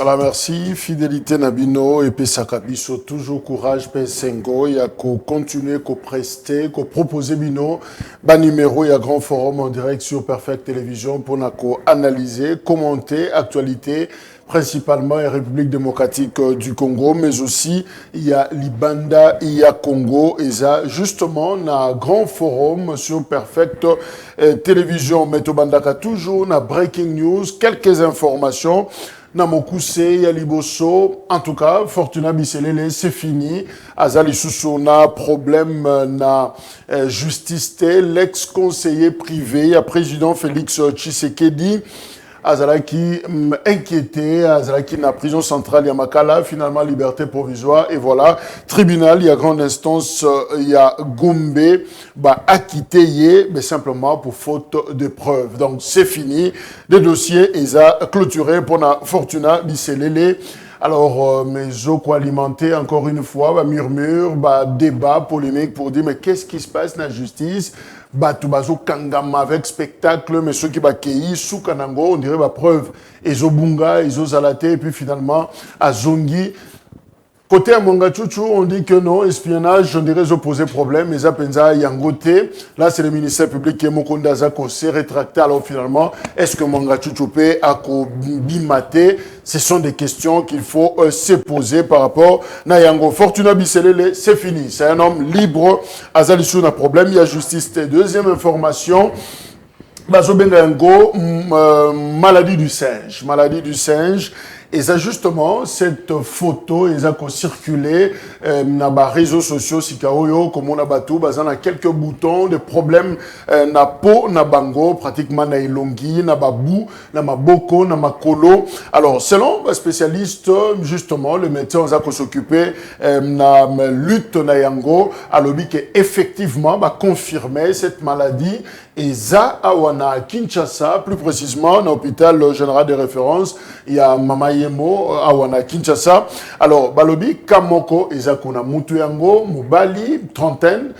Alors merci, fidélité Nabino et Pesakabiso, toujours courage Pesengo, il y a qu'au continuer, qu'au prester, qu'au proposer Bino, bas numéro, il y a grand forum en direct sur Perfect Télévision pour analyser, commenter, actualité, principalement en République démocratique du Congo, mais aussi il y a Libanda, il y a Congo, et ça justement, on a un grand forum sur Perfect Télévision, Metobandaka toujours, on a breaking news, quelques informations. Namokuse, Yaliboso, en tout cas, Fortuna Bisselele, c'est fini. Azali Soussona, problème na justice, l'ex-conseiller privé, il y a président Félix Tshisekedi. Azalaki inquiété, Azalaki na prison centrale Yamakala, finalement liberté provisoire, et voilà, tribunal, il y a grande instance, il y a Gombe, acquitté, mais simplement pour faute de preuves. Donc c'est fini, les dossiers, ils ont clôturé pour la Fortuna Bisselele. Alors, mes eaux alimentés, encore une fois, murmure, débat, polémique pour dire, mais qu'est-ce qui se passe dans la justice? Batubazo Kangama avec spectacle, mais ceux qui bakei, sous Kanango, on dirait preuve. Ezo Bunga, Ezo Zalate, et puis finalement, à Zongi. Côté à Mongachouchou, on dit que non, espionnage, on dirait opposé problème, mais Zapenza Yangote, là c'est le ministère public qui est Mokonda Zako s'est rétracté, alors finalement, est-ce que Mongachouchou peut bimate? Ce sont des questions qu'il faut se poser par rapport à Yango. Fortuna Bisselele, c'est fini, c'est un homme libre, Azalissou n'a problème, il y a justice. Deuxième information, Bazobenga Yango, maladie du singe. Maladie du singe. Et ça, justement, cette photo, ils ont circulé dans les réseaux sociaux, comme on a battu, on a quelques boutons, des problèmes na peau, na bango, pratiquement na ilongi, na babou, na maboko, na makolo. Alors, selon les spécialistes, justement, le médecin a s'occuper na lutte na yango, alors qu'effectivement, va confirmer cette maladie. Et ça, à Kinshasa, plus précisément, dans l'hôpital général de référence, il y a Mama Yemo, à Kinshasa. Alors, Balobi, Kamoko, Ezakuna Mutuyango, Mubali, trentaine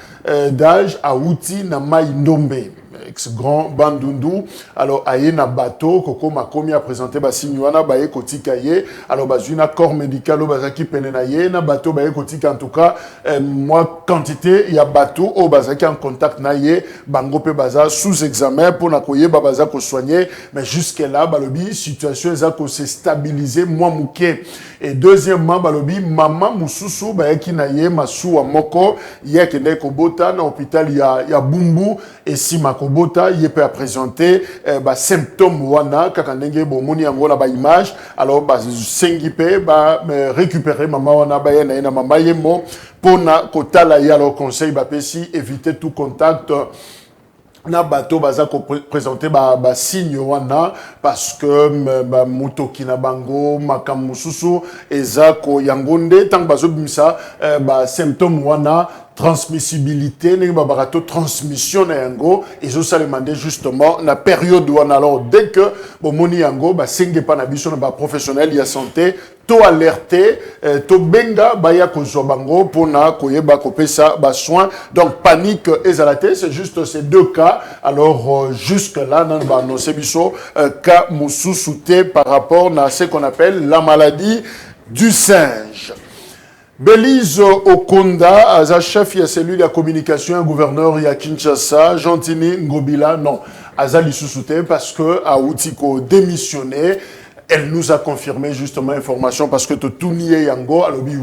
d'âge, à Outi, Nama Indombe. Ex-grand Bandundu. Alors, aye na bateau, Koko Makomi a présenté Basignuana, Baye Kotikaye. Alors, Bazuna corps médical, Bazaki Penenaye, na bateau, Baye Kotika, en tout cas, moi, quantité, il y a bateau, au Bazaki en contact naye, Bangope Baza, sous examen, pour nakoye, Babaza ko soigner. Mais jusque-là, Balobi, situation, ils s'est stabilisé, moi, mouké. Et deuxièmement, Balobi, Maman Moussousou, Baye Kinaye, Massou, Moko, Yek Nekobota, dans l'hôpital, il y a Bumbu, et si Makobota, il peut présenter symptômes wana kakandenge bomoni yango na image alors sengipe récupérer maman wana ba yana na mama yemo pona kotala ya alors conseil pesi éviter tout contact na bateau baza ko présenter signe wana parce que mutoki na bango makamususu eza ko yangonde tant bazo bimisa symptômes wana transmissibilité, transmission na yango, et ça les demandé justement la période où on alors dès que bon moni yango senge pa na biso na professionnel ya santé to alerté to benga baya ko zobango pona koyeba ko pesa soin donc panique ezalate c'est juste ces deux cas alors jusque là nan ba annoncer biso cas mususu par rapport à ce qu'on appelle la maladie du singe. Belize Okonda, Aza chef, il y a celui de la communication, un gouverneur, il y a Kinshasa, Gentini Ngobila, non, Aza Lissousouté, parce que à Outiko démissionné, elle nous a confirmé justement l'information, parce que tout nié Yango, alors oui,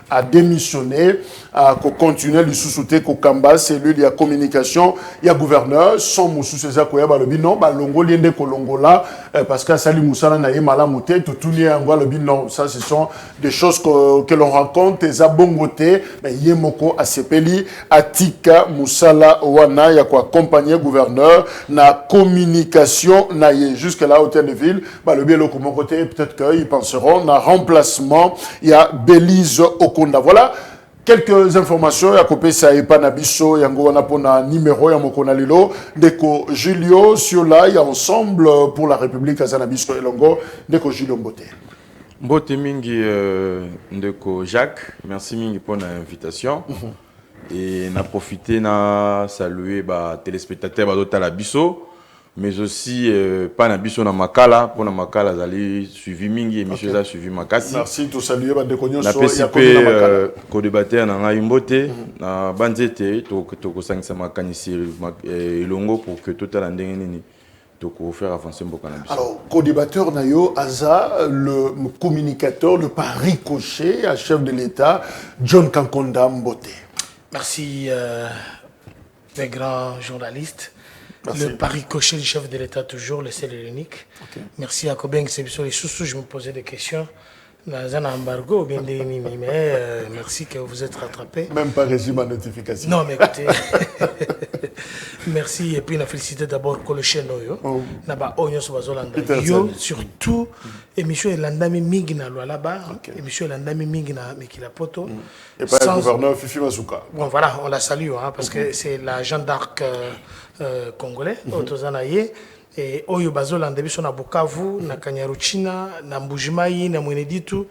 a démissionné, à continuer le sous-souté Kokamba, c'est lui, il y a communication, il y a gouverneur, son moussou César Koyaba, le non, Longo Liende Kolongola, parce que Sali Moussala n'a pas mouté, tout nié Yango, le non, ça ce sont des choses que l'on raconte, et ça bongoté, mais Yemoko Asepeli, Atika Moussala Wana, il y a quoi accompagner gouverneur, na communication, na jusque là, hôtel de ville, le bien le côté, peut-être qu'ils penseront, na remplacement, il y a Belize Okonda. Voilà quelques informations. Il y a coupé ça et Panabiso, il y a un numéro, il y a Mokona Lilo, Deko Julio, sur là, il y a ensemble pour la République Azanabiso et Longo, Deko Julio Mbote. Mbote Mingi, Deko Jacques, merci Mingi pour l'invitation. Et n'a profité, n'a salué téléspectateurs de Talabiso. mais aussi pas na biso na makala pour na makala zali suivi mingi émission za suivi makasi. Merci to saluer ba de konyo so ya ko débattre na ngai mbote na banzete to ko sangisa makanisi elongo pour que tout à ndenge nini to ko faire avancer mboka na biso. Alors co-débatteur nayo Aza, le communicateur, le pari-coché à chef de l'État John Kankonda Mbote. Merci les grands journalistes. Merci. Le pari-coché du chef de l'État toujours, le seul et l'unique. Okay. Merci à Kobeng, c'est sur les sous-sous, je me posais des questions. Dans un embargo, bien mais merci que vous êtes rattrapé. Même pas régime à notification. Non, mais écoutez, merci. Et puis, on a félicité d'abord Koloche Noyo. Naba Onyo Sobazolanda. Yo, surtout, émission Elandami Mingina là-bas. Émission Elandami Mingina Mekilapoto. Et pas le gouverneur Fifi Masuka. Bon, voilà, on la salue, hein, parce que c'est la Jeanne d'Arc congolais, Otozanaye. Et oyo bazolanda biso na Bukavu na Kanyaruchina na Mbujimai na Mweneditu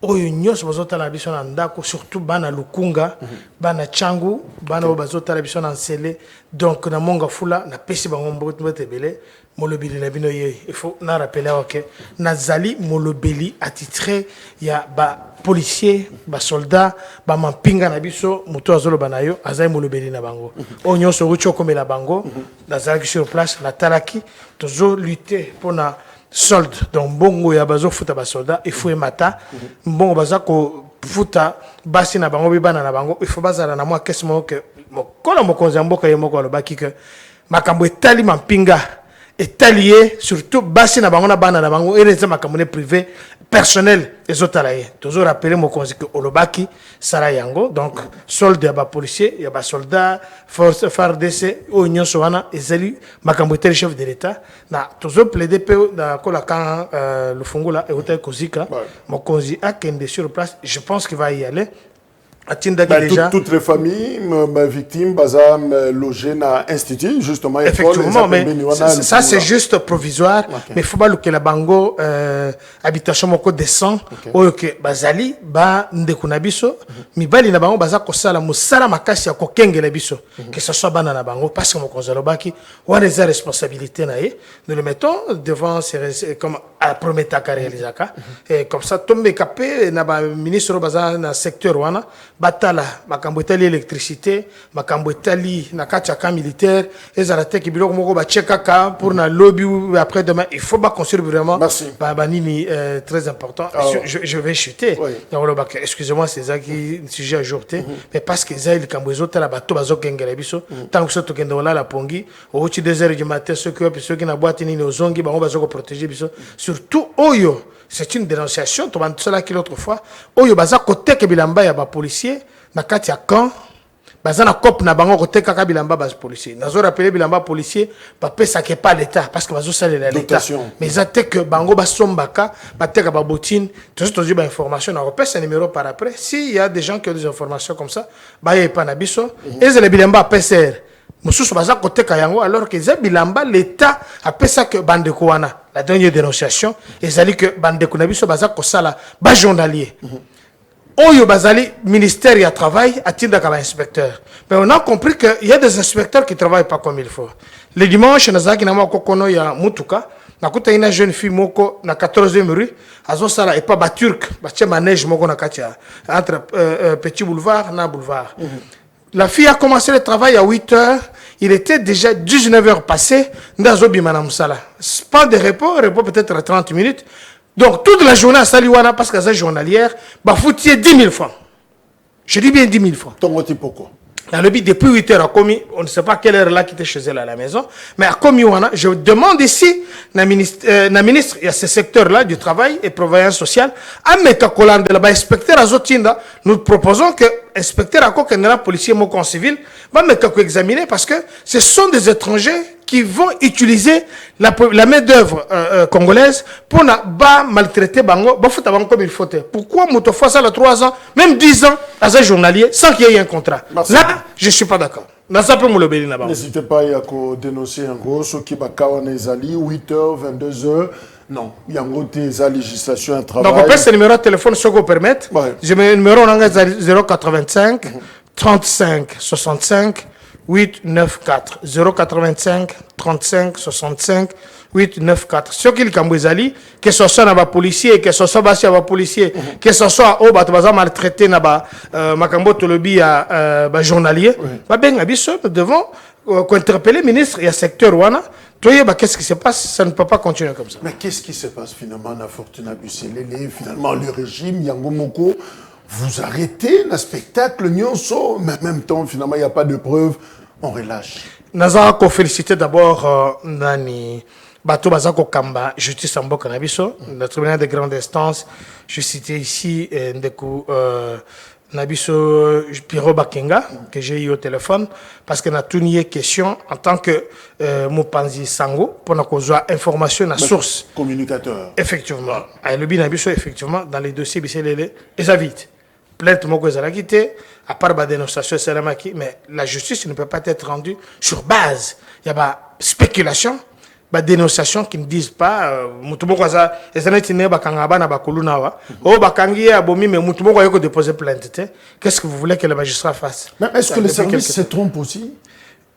oyo nyos bazotala biso na ndako surtout bana Lukunga bana Changu bana bazotala biso na Nsele donc na Mongafula na pesi bango mbote belé molobeli na bino ye il faut na rappeler que nazali molobeli attitré ya ba policier ba soldat ba mampinga na biso muto azolo banayo azai molobeli na bango onyo so rucho komela bango nazali sur place na talaki tozo lutter pour na solde donc bongo ya bazo futa ba soldat il faut mata bongo bazako futa basi na bango bibana na bango il faut bazala na moi kesi mo que mokolo mokonzi mboka ye moko alobaki que makambo etali mampinga est allié surtout basi na bango na bana na bango et les makambo privé personnel les autres alliés toujours rappeler mon conseil que olobaki sala yango donc solde ya ba policier ya ba soldat force FARDC union soana ezali makambo tel chef de l'état na toujours plaider pe na kola kan le fungula et hôtel Kozika mon conseil a kende sur place je pense qu'il va y aller. Toutes les familles victimes logées dans l'institut, justement. Effectivement, mais ça c'est juste provisoire. Mais il faut pas que la bango habitation moko descend. Ou que bazali ba ndekunabiso, mi bali na bango baza ko sala musala makasi ya ko kengela biso. Que ce soit bana na bango parce que mon konzalo baki on a des responsabilités na ye. Nous le mettons devant ces comme à prometa ka réalisaka et comme ça tombe capé na ba ministre baza na secteur wana batala makambo etali électricité makambo etali na kati ya militaire ezalate ki biloko moko ba checkaka pour na lobby après demain il faut pas construire vraiment ba nini très important. Je vais chuter excusez-moi c'est ça qui sujet ajouté mais parce que ça il kambo ezotala bato bazokengela biso tant que soto kendo la pongi au 2h du matin ceux qui na boîte nini ozongi bango bazoko protéger biso surtout oyo. C'est une dénonciation, tu vas cela qui l'autre fois. Oyo baza côté que bilamba ya ba policier na kati ya camp baza na cop na bango côté kaka bilamba bas policier. Nazo rappeler bilamba policier ba pesa que pas l'état parce que bazo salela l'état. Mais ça te que bango ba sombaka ba te ka ba botine, tout ça ba information na repère ce numéro par après. Si il y a des gens qui ont des informations comme ça, ba y pas na biso et les bilamba PCR. Mususu baza côté kayango alors que za bilamba l'état a pesa que bande koana. La dernière dénonciation, ezali que bande kunabiso baza ko sala ba journalier. Oyo bazali ministère ya travail atinda ka inspecteur. Mais on a compris que il y a des inspecteurs qui travaillent pas comme il faut. Le dimanche nazaki na moko kono ya mutuka nakuta ina jeune fille moko na 14e rue azo sala et pas ba turc ba tia manège moko na katia entre petit boulevard na boulevard. La fille a commencé le travail à 8 heures. Il était déjà 19 heures passées. Pas de repos peut-être à 30 minutes. Donc toute la journée à Saliwana, parce que c'est journalière, bah foutier 10 000 francs. Je dis bien 10 000 francs. Pourquoi? Dans le but, depuis 8 heures, à commis, on ne sait pas quelle heure là qui était chez elle à la maison, mais à commis, je demande ici, la ministre, il y a ce secteur-là du travail et prévoyance sociale, à mettre de là-bas, inspecteur à Zotinda, nous proposons que inspecteur à Kokenera, policier, mot civil, va mettre à examiner parce que ce sont des étrangers qui vont utiliser la main-d'œuvre congolaise pour ne pas maltraiter Bango, comme il faut. Pourquoi Mouto fait ça à 3 ans, même 10 ans, à un journalier, sans qu'il y ait un contrat? Merci. Là, je ne suis pas d'accord. N'hésitez pas à dénoncer en gros ce qui va kawana ezali 8h, 22h. Non, il y a une législation un travail. Donc on peut ce numéro de téléphone ce qu'on permette. Je mets le numéro 085 35 65 894 085 35 65 894. Ce qui est que ce soit un policier, que ce soit un policier, que ce soit un maltraité, makambo tolobi à journalier, nous devons interpeller le ministre et le secteur ouana. Qu'est-ce qui se passe? Ça ne peut pas continuer comme ça. Mais qu'est-ce qui se passe finalement à Fortuna Busselele? Finalement, le régime, Yango Moko, vous arrêtez le spectacle, nyonso, mais en même temps, finalement, il n'y a pas de preuves, on relâche. Nazara ko féliciter d'abord Nani Bato Bazako Kamba, justice en Boka Nabiso, le tribunal de grande instance. Je citais ici Ndekou Nabiso Piro Bakenga, que j'ai eu au téléphone, parce que n'a tout nié question en tant que Mopanzi Sango, pour nous avoir information à source. Communicateur. Effectivement. Et le Nabiso, effectivement, dans les dossiers, et ça vite. Plainte Moko Zalakité, à part la dénonciation Salamaki, mais la justice ne peut pas être rendue sur base. Il y a pas spéculation, pas dénonciation qui ne disent pas mutumo kwaza ezaneti ne bakangaba na bakuluna wa o bakangi abomi mais mutumo kwa yoko déposer plainte. Qu'est-ce que vous voulez que le magistrat fasse? Mais est-ce que le service se trompe aussi?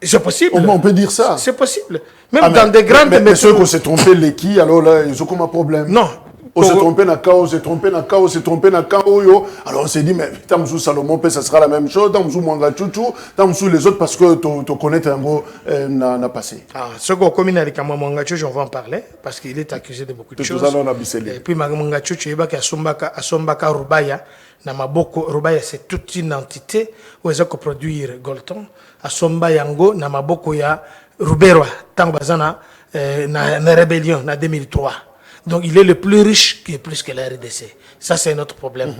C'est possible. On peut dire ça. C'est possible. Même dans des grandes mais ceux qui se trompé les qui alors là ils ont comme un problème. Non. On s'est trompé dans chaos, on s'est trompé dans chaos, on s'est trompé dans chaos. Alors on s'est dit, mais Tamsou Salomon, ça sera la même chose. Tamsou Mwanga Chouchou, Tamsou les autres, parce que tu connais un gros n'a passé. Ah, ce qu'on communique avec Mwanga Chouchou, on va en parler, parce qu'il est accusé de beaucoup de choses. Et puis Mwanga Chouchou, il y a Asombaka Rubaya. Namaboko Rubaya, c'est toute une entité où ils ont produire Golton. Asomba Yango, Namaboko ya Ruberwa, Tangbazana, na rébellion, na 2003. Donc il est le plus riche qui est plus que la RDC. Ça c'est notre problème.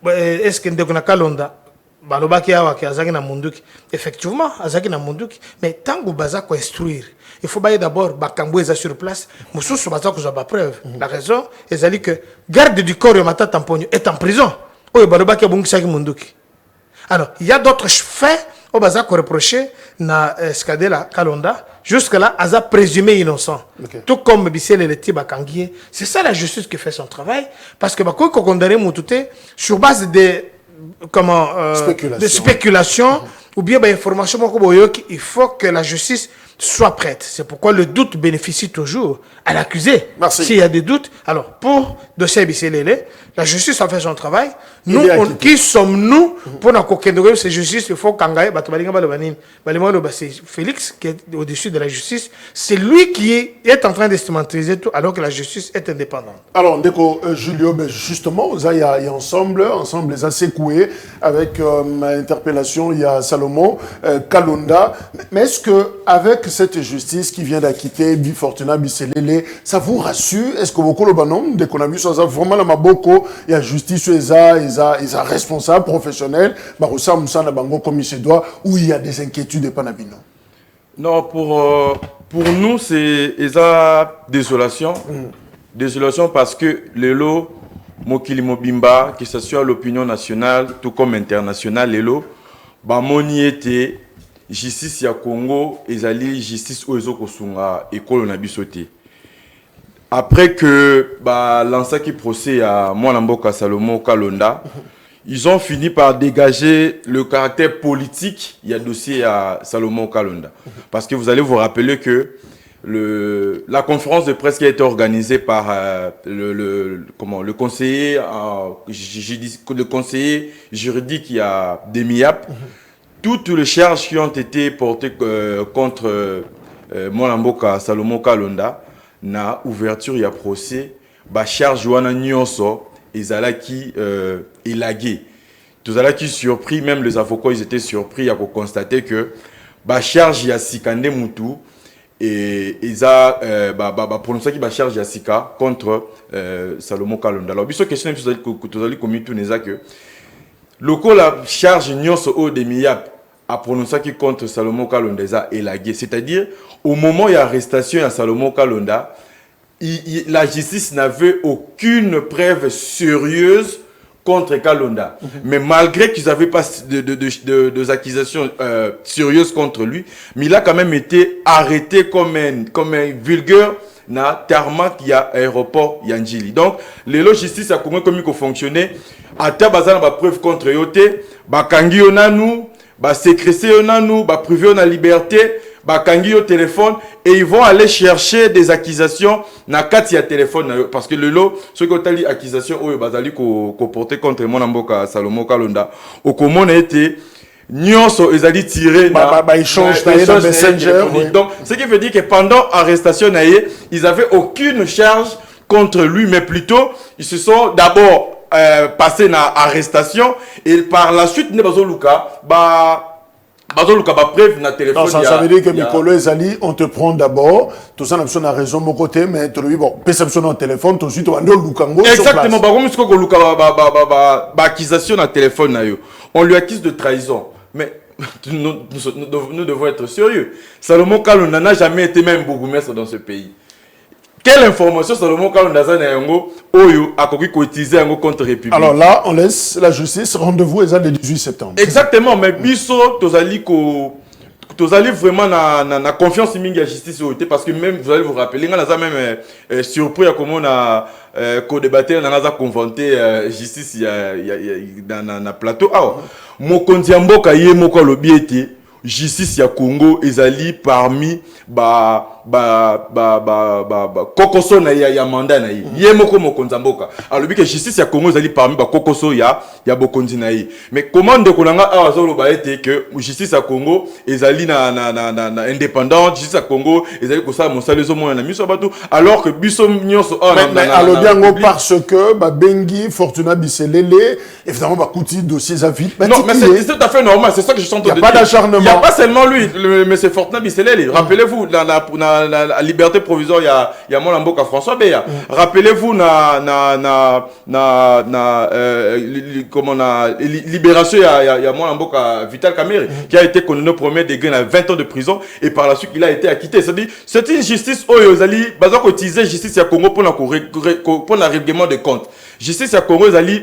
Est-ce que Ndekuna Kalonda, Balobaki Awaki, Azaki na Munduki, effectivement, Azaki na Munduki, mais tant que Baza construire, il faut d'abord Bakamboueza sur place, Moussou Baza que pas preuve. La raison, c'est que garde du corps Yomata Tamponio est en prison. Oh, Balobaki Abungisaki Munduki. Alors, il y a d'autres faits au Baza qu'on reprochait na Skadela Kalonda. Jusque-là, Aza présumé innocent. Okay. Tout comme Bissel et le Tiba Kangié. C'est ça la justice qui fait son travail. Parce que quand on condamne Moutouté, sur base de spéculation, ou bien d'informations, il faut que la justice soit prête. C'est pourquoi le doute bénéficie toujours à l'accusé. S'il y a des doutes, alors pour dossier Bissel, la justice a fait son travail. Nous, qui sommes-nous pour nous condamner cette justice? Il faut qu'Angaï, c'est Félix qui est au-dessus de la justice. C'est lui qui est en train d'instrumentaliser tout alors que la justice est indépendante. Alors, Ndeko Julio, justement, il y a ensemble les assez coués avec l'interpellation, il y a Salomon, Kalonda. Mais est-ce que avec cette justice qui vient d'acquitter Fortuna Busselele, ça vous rassure? Est-ce que beaucoup le banom dès qu'on a vu ça vraiment la maboko, il y a justice, ils ont responsable professionnel, Baroussa Moussa Nabango comme il se doit, où il y a des inquiétudes de Panabino? Non, pour nous c'est désolation. Désolation parce que le lot Mokili Mobimba, que ce soit l'opinion nationale tout comme internationale, le lot Bamoni était justice ya Congo, ezali justice oezo kosunga école na bisoté. Après que lancé qui procès à Mwanamboka Salomon Kalonda, ils ont fini par dégager le caractère politique. Il y a dossier à Salomon Kalonda. Parce que vous allez vous rappeler que la conférence de presse qui a été organisée par le conseiller juridique il y a Demiap, toutes les charges qui ont été portées contre Mwanamboka Salomon Kalonda, na ouverture il y a procès ba charge wana nyonso ezalaki élagué. Tous alaki surpris, même les avocats ils étaient surpris à constater que ba charge ya sikande mutu et isa prononcer qui ba charge ya sika contre Salomon Kalonda. Alors biso question tous ali commis tout neza que loko la charge nyonso au demiap a prononcé qui contre Salomon Kalonda élagué, c'est-à-dire au moment où il y a arrestation à Salomon Kalonda, la justice n'avait aucune preuve sérieuse contre Kalonda. Mais malgré qu'ils n'avaient pas de accusations sérieuses contre lui, mais il a quand même été arrêté comme un vulgaire na tarmac il y a aéroport Yanjili. Donc, les logistes à comment il fonctionner, à tabazana ba preuve contre yote, ba kangi onanu, bah sécréter on a nous, bah priver on a liberté, bah kangi au téléphone et ils vont aller chercher des accusations na kati ya téléphone parce que le lot ce que tali accusation oyo bazali ko porter contre mon amboka Salomon Kalonda au comment a été nyonso ezali tiré échange dans Messenger. Donc ce qui veut dire que pendant arrestation ils avaient aucune charge contre lui, mais plutôt ils se sont d'abord passé na arrestation et par la suite ne bazo luka preuve na téléphone. Non, ça veut dire que Mikolo Ezali, on te prend d'abord, tout ça n'a raison mon côté, mais tu lui bon, perception dans téléphone, tout de suite on va lukango. Exactement, bah comme ce qu'on luka accusation na téléphone na yo, on lui accuse de trahison, mais nous devons être sérieux. Salomon Kalonda n'a jamais été même bourgmestre dans ce pays. Quelle information Salomon Kalonda Oyo a utilisé contre République? Alors là, on laisse la justice. Rendez-vous est le 18 septembre. Exactement, mais biso tozali vraiment na confiance en la justice parce que même vous allez vous rappeler, on a même surpris à comment on a co-débatté, on a conventé justice dans le plateau. Alors, mokonzi mboka yé moko lobi ete justice ya Congo ezali parmi kokoso na ya mandat na ye moko mokonzi mboka alobi que justice ya Congo ezali parmi kokoso ya bokonzi na ye. Mais comment de konanga awa zo loba ete que justice ya Congo ezali na indépendante, justice ya Congo ezali ko sa mosala zo mona na miso bato alors que biso nyonso mais alobi yango parce que bengi Fortuna Biselele évidemment kuti dossier à vite. Non, mais c'est tout à fait normal, c'est ça que je suis en train de dire. Il n'y a pas d'acharnement. Il n'y a pas seulement lui, mais c'est Fortuna Biselele. Rappelez-vous, dans la liberté provisoire, il y a mon Mboka François Beya. Rappelez-vous, comment libération, il y a mon Mboka Vital Kamerhe, qui a été condamné au premier degré à 20 ans de prison, et par la suite, il a été acquitté. C'est-à-dire, c'est une justice, Oyozali, basant qu'on utilisait justice à Congo pour le règlement de comptes. Justice à Congo, Oyozali,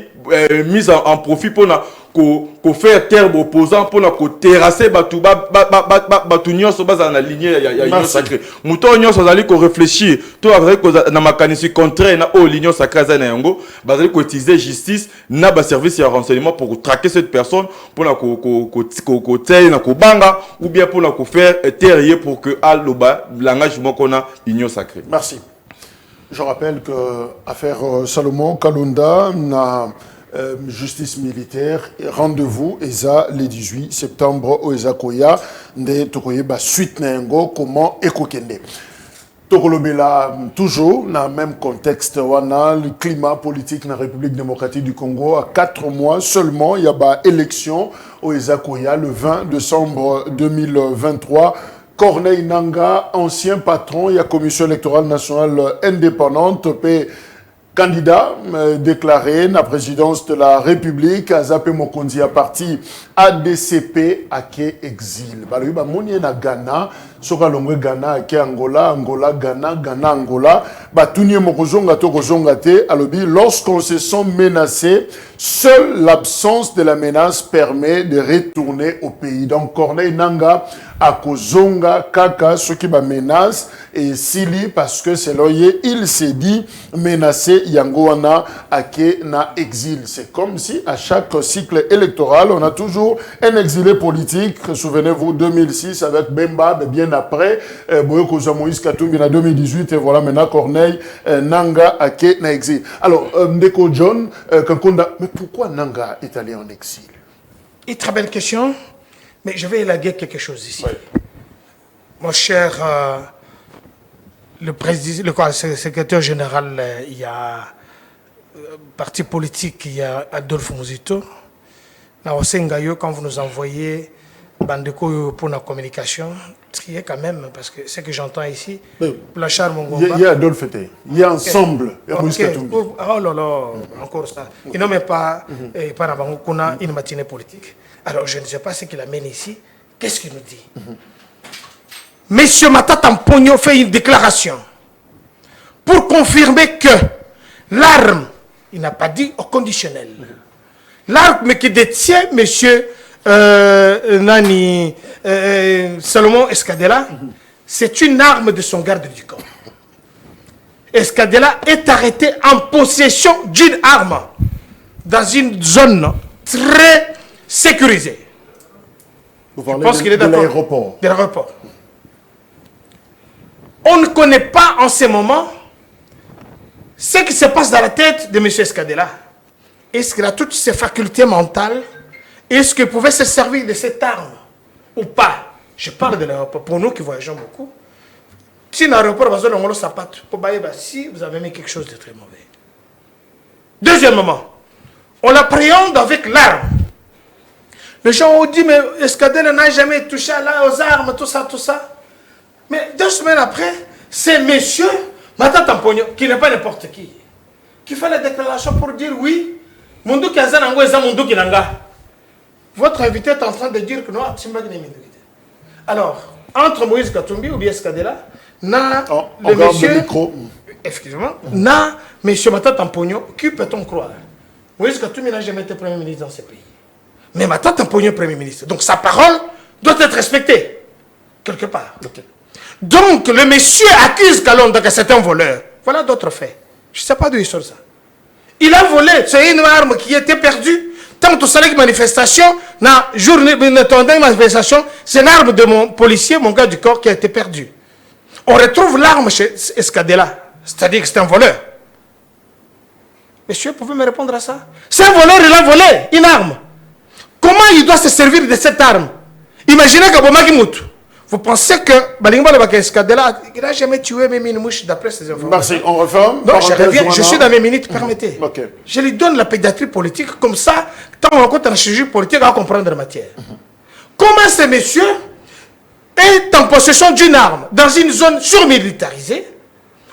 mise en profit pour faire terre opposant pour terrasser batu nyonso baza na lignée ya union sacrée muto nyonso azali ko réfléchir to azali ko na makanisi contraire na l'union sacrée za na yango bazali ko utiliser justice na ba service ya renseignement pour traquer cette personne pour na ko tell na ko banga ou bien pour na ko faire terre pour que aloba langage moko na union sacrée. Merci. Je rappelle que affaire Salomon Kalonda na justice militaire, rendez-vous ESA le 18 septembre au ESA Koya, de Tokoye ba suite n'engo comment ekokende. Tokolobela toujours dans le même contexte, wana le climat politique dans la République démocratique du Congo à 4 mois seulement, il y a ba élection au ESA Koya le 20 décembre 2023. Corneille Nangaa, ancien patron, il y a commission électorale nationale indépendante, candidat déclaré na présidence de la République, Azapé Mokonzi a parti ADCP à Ké exil. Baloui ba moni na Ghana, soka longwe Ghana à Ké Angola, Angola Ghana, Ghana Angola, ba tunye mokozonga to kozonga te alobi lorsqu'on se sent menacé, seule l'absence de la menace permet de retourner au pays. Donc Corneille Nangaa a kozonga kaka ce qui ba menace et Sili parce que c'est loyer il s'est dit menacé Yangoana Ake na exil. C'est comme si à chaque cycle électoral on a toujours un exilé politique. Souvenez-vous 2006 avec Bemba, mais bien après Boyoko Moïse Katumbi en 2018 et voilà maintenant Corneille Nangaa Ake na exil. Alors Ndeko John Kankonda, mais pourquoi Nangaa est allé en exil? Une très belle question, mais je vais élaguer quelque chose ici. Oui. Mon cher le secrétaire général, il y a parti politique, il y a Adolphe Muzito. Quand vous nous envoyez Bandeko pour la communication, trier quand même, parce que ce que j'entends ici, la charme il y a Adolphe Té, il y a ensemble. Oh là là, encore ça. Il n'ont même pas une matinée politique. Alors je ne sais pas ce qu'il amène ici. Qu'est-ce qu'il nous dit? Monsieur Matata Mpogno fait une déclaration pour confirmer que l'arme, il n'a pas dit au conditionnel, l'arme qui détient monsieur Salomon Escadela, c'est une arme de son garde du corps. Escadela est arrêté en possession d'une arme dans une zone très sécurisée. Vous parlez de l'aéroport. De l'aéroport. On ne connaît pas en ce moment ce qui se passe dans la tête de M. Escadela. Est-ce qu'il a toutes ses facultés mentales? Est-ce qu'il pouvait se servir de cette arme ou pas? Je parle de l'aéroport. Pour nous qui voyageons beaucoup, si l'aéroport va si vous avez mis quelque chose de très mauvais. Deuxièmement, on l'appréhende avec l'arme. Les gens ont dit, mais Escadela n'a jamais touché aux armes, tout ça. Mais 2 semaines après, c'est monsieur Mata Tampogno, qui n'est pas n'importe qui fait la déclaration pour dire oui, Mundu Kazanango et Zamundu Kinanga. Votre invité est en train de dire que non, alors, entre Moïse Katumbi ou bien Escadela, le monsieur, effectivement, monsieur Mata Tampogno, qui peut-on croire? Moïse Katumbi n'a jamais été Premier ministre dans ce pays. Mais Mata Tampogno est Premier ministre. Donc sa parole doit être respectée, quelque part. Okay. Donc le monsieur accuse Kalonda que c'est un voleur. Voilà d'autres faits. Je ne sais pas d'où il sort ça. Il a volé. C'est une arme qui était perdue. Tant que ça manifestation, manifestation, c'est l'arme de mon policier, mon gars du corps, qui a été perdue. On retrouve l'arme chez Escadela. C'est-à-dire que c'est un voleur. Monsieur, pouvez me répondre à ça? C'est un voleur, il a volé une arme. Comment il doit se servir de cette arme? Imaginez que Bomaki Moutou. Vous pensez que Escadela, il n'a jamais tué même une mouche d'après ces informations? Merci, on referme. Non, je suis dans mes minutes, permettez. Okay. Je lui donne la pédiatrie politique, comme ça, quand on rencontre un chirurgien politique, on va comprendre la matière. Comment ce monsieur est en possession d'une arme dans une zone surmilitarisée?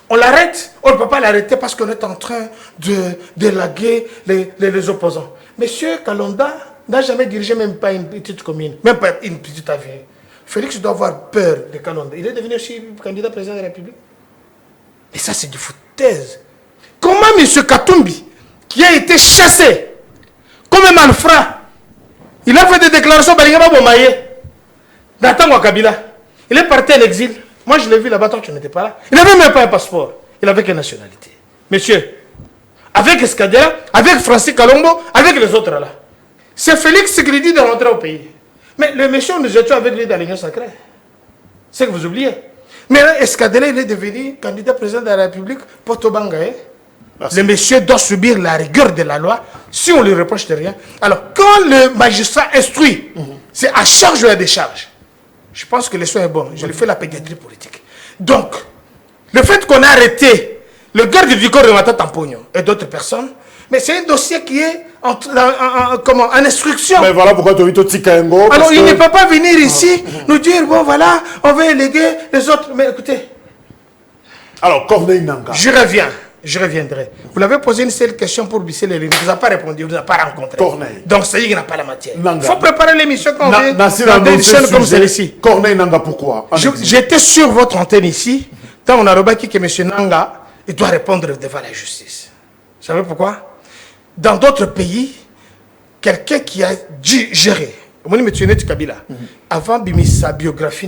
On l'arrête, on ne peut pas l'arrêter parce qu'on est en train de laguer les opposants. Monsieur Kalonda n'a jamais dirigé même pas une petite commune, même pas une petite avion. Félix doit avoir peur de Kalonda. Il est devenu aussi candidat président de la République. Et ça, c'est du foutaise. Comment M. Katumbi, qui a été chassé comme un malfrat, il a fait des déclarations Balingaba Bomaye, Nathan Kabila. Il est parti à l'exil. Moi, je l'ai vu là-bas, toi, tu n'étais pas là. Il n'avait même pas un passeport. Il avait quelle nationalité? Monsieur, avec Escadela, avec Francis Kalombo, avec les autres là. C'est Félix qui lui dit de rentrer au pays. Mais le monsieur, nous étions avec lui dans l'Union sacrée. C'est que vous oubliez. Mais Escadela, il est devenu candidat président de la République, Porto Bangae. Le monsieur doit subir la rigueur de la loi si on lui reproche de rien. Alors, quand le magistrat instruit, c'est à charge de la décharge. Je pense que le soin est bon. Je lui fais la pédiatrie politique. Donc, le fait qu'on a arrêté le garde du corps de Mata Tampogno et d'autres personnes, mais c'est un dossier qui est en instruction. Mais voilà pourquoi tu as vu tout Tikaengo. Alors, il ne peut pas venir ici nous dire, bon voilà, on va éléguer les autres. Mais écoutez. Alors, Corneille Nanga. Je reviendrai. Vous l'avez posé une seule question pour bisser les lignes. Vous n'avez pas répondu, vous n'avez pas rencontré. Corneille. Donc, c'est lui qui n'a pas la matière. Il faut préparer l'émission quand on est dans une chaîne comme celle-ci. Corneille Nanga, pourquoi? J'étais sur votre antenne ici. Quand on a remarqué que M. Nanga, il doit répondre devant la justice. Vous savez pourquoi? Dans d'autres pays, quelqu'un qui a géré, M. Kabila, avant sa biographie,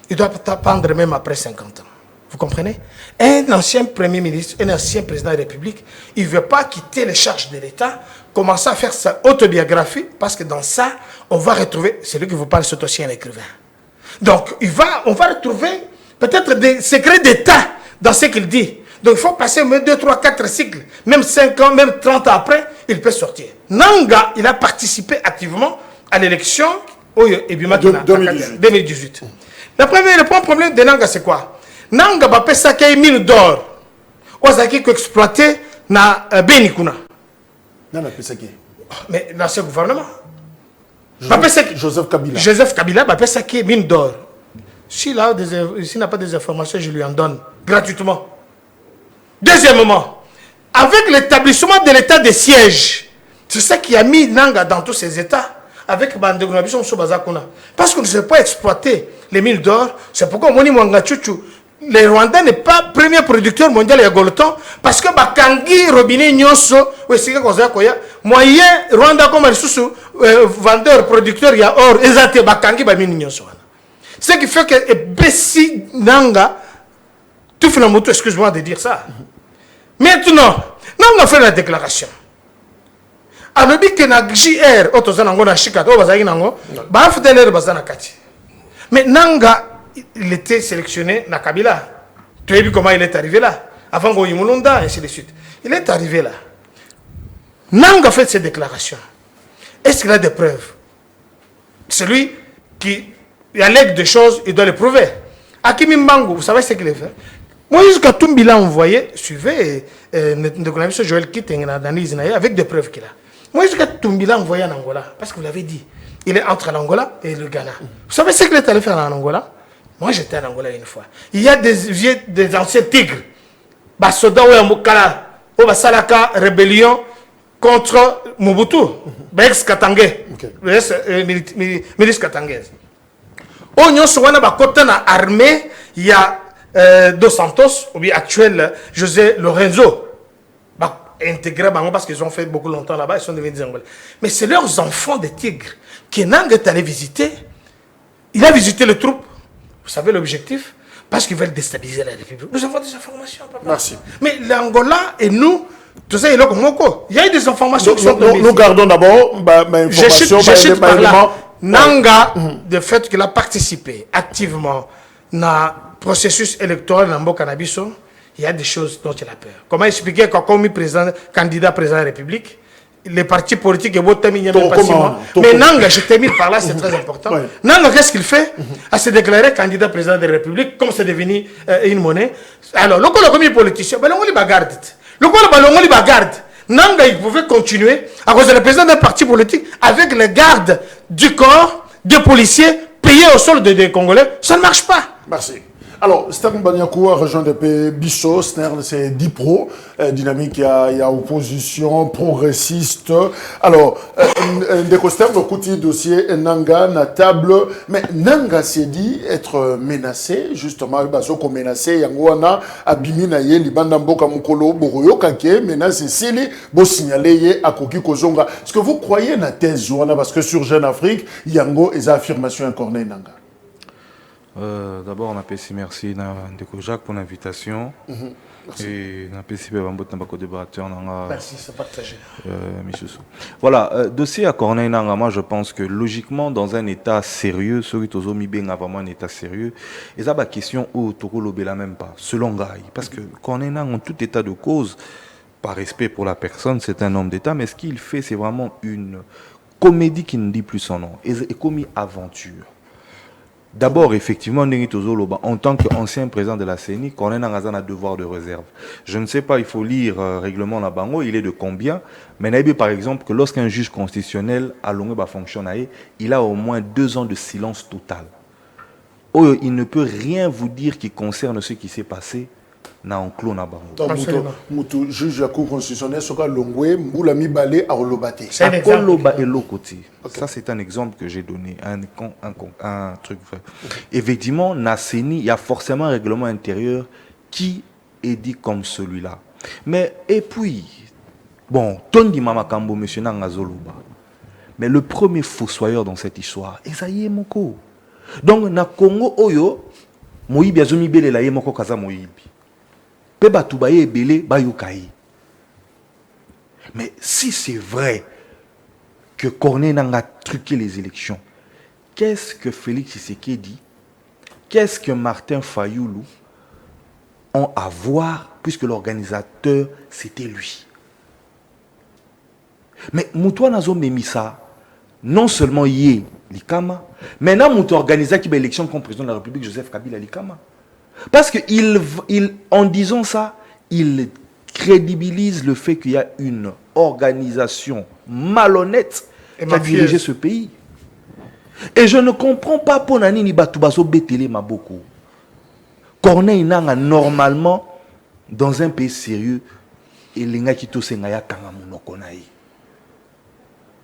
il doit pendre même après 50 ans. Vous comprenez? Un ancien Premier ministre, un ancien président de la République, il ne veut pas quitter les charges de l'État, commencer à faire sa autobiographie, parce que dans ça, on va retrouver, c'est lui qui vous parle, c'est aussi un écrivain. Donc, on va retrouver peut-être des secrets d'État dans ce qu'il dit. Donc, il faut passer 2, 3, 4 cycles, même 5 ans, même 30 ans après, il peut sortir. Nanga, il a participé activement à l'élection 2018. Le premier problème de Nanga, c'est quoi? Nanga va faire ça qui est mine d'or. Ozaki qui exploité na Benikuna. Mais l'ancien gouvernement. Joseph Kabila. Joseph Kabila va faire ça qui est mine d'or. S'il n'a pas des informations, je lui en donne gratuitement. Deuxièmement, avec l'établissement de l'état de siège, c'est ça qui a mis Nanga dans tous ces états. Avec Bandegunabison Sobazakuna. Parce qu'on ne sait pas exploiter les mines d'or. C'est pourquoi Moni Mwangachuchu. Le Rwanda n'est pas premier producteur mondial de Goloton parce que Bakangi robinet nyonso moyen Rwanda comme vendeur producteur il y a or ezate Bakangi ba mini nyonso. Ce qui fait que Bessi Nanga tout finalement excuse-moi de dire ça. Maintenant, Nanga fait la déclaration. alobi que na JR otoza nango na shika to bazaki nango ba FDLR bazana kati. Mais Nanga il était sélectionné na Kabila. Tu as vu comment il est arrivé là avant qu'on y Mulunda ainsi de suite. Il est arrivé là. Nanga fait ses déclarations. Est-ce qu'il a des preuves? Celui qui allègue des choses, il doit les prouver. Akimi Mbango, vous savez ce qu'il a fait? Moïse Katumbi l'a envoyé, suivez, Joël Kitting avec des preuves qu'il a. Moïse Katumbi l'a envoyé en Angola, parce que vous l'avez dit, il est entre l'Angola et le Ghana. Vous savez ce qu'il est allé faire en Angola? Moi j'étais en Angola une fois. Il y a des anciens tigres. Basoda ou Yamukala, ou Basalaka, rébellion contre Mobutu, ex-Katangé, milice katangaise. On soit dans la armée, il y a Dos Santos, ou bien actuel José Lorenzo, intégré parce qu'ils ont fait beaucoup longtemps là-bas, ils sont devenus Angolais. Mais c'est leurs enfants des tigres qui Nang est allé visiter. Il a visité les troupes. Vous savez l'objectif? Parce qu'ils veulent déstabiliser la République. Nous avons des informations, papa. Merci. Mais l'Angola et nous, tout ça, il y a eu des informations qui sont tombées. Nous gardons d'abord je chute par là. Nanga, de fait qu'il a participé activement dans le processus électoral dans le cannabis, il y a des choses dont il a peur. Comment expliquer quand comme candidat président de la République, les partis politiques et votre mis mais Nanga, je termine par là, c'est très important. Nanga, qu'est-ce qu'il fait? À se déclarer candidat président de la République, comme c'est devenu une monnaie. Alors, le premier politicien, on lui bagarre. Le bagarre. Nanga, il pouvait continuer à cause du président d'un parti politique avec les gardes du corps, des policiers payés au sol des Congolais. Ça ne marche pas. Merci. Alors, Stan Banyakou a rejoint depuis Bisso, c'est DIPRO, dynamique, il y a opposition, progressiste. Alors, Ndeko le côté dossier Nanga, na table, mais Nanga s'est dit être menacé, justement, Bazoko menacé, Yangoana, Abimina Ye, Libandamboka Mukolo, Boroyo Kake, menace Sili, Bo signalé à Koki Kozonga. Est-ce que vous croyez na thèse, parce que sur Jeune Afrique, Yango et affirmation incornée Nanga? D'abord, on a merci Ndeko Jacques pour l'invitation. Et on a débatteur. Merci, c'est partagé. Voilà, dossier à Corneille Nanga, moi je pense que logiquement, dans un état sérieux, celui qui a vraiment un état sérieux, et ça, la question où Toko Lobela même pas, selon Gaï. Parce que Corneille Nanga, en tout état de cause, par respect pour la personne, c'est un homme d'État, mais ce qu'il fait, c'est vraiment une comédie qui ne dit plus son nom, et commis aventure. D'abord, effectivement, en tant qu'ancien président de la CENI, Corneille Nanga a un devoir de réserve. Je ne sais pas, il faut lire règlement la bango, il est de combien. Mais par exemple, que lorsqu'un juge constitutionnel a longué fonction, il a au moins 2 ans de silence total. Il ne peut rien vous dire qui concerne ce qui s'est passé na enclos na bango. Donc, juge la Cour constitutionnelle, soka longwe, mboula mi balé à olobate. Ça, c'est un exemple que j'ai donné, un truc vrai. Effectivement, na CENI, il y a forcément un règlement intérieur qui est dit comme celui-là. Mais, et puis, bon, Tondi Mamakambo, monsieur Nangazoloba. Mais le premier fossoyeur dans cette histoire, Esaïe Moko. Donc, na Congo, Oyo, Moïbi Azomi Bele la Moko Kaza Moïbi. Mais si c'est vrai que Corneille Nanga a truqué les élections, qu'est-ce que Félix Tshisekedi, qu'est-ce que Martin Fayoulou ont à voir, puisque l'organisateur, c'était lui. Mais Moutoua Nazo Memissa, non seulement Yé Likama, mais maintenant Moutoua organisé qui l'élection comme président de la République, Joseph Kabila Likama. Parce que en disant ça, il crédibilise le fait qu'il y a une organisation malhonnête qui a dirigé ce pays. Et je ne comprends pas pour Nani ni Batubaso Betele Maboko. Corneille Nanga, normalement, dans un pays sérieux, et les gens qui tous ngaya kangamuno konaï.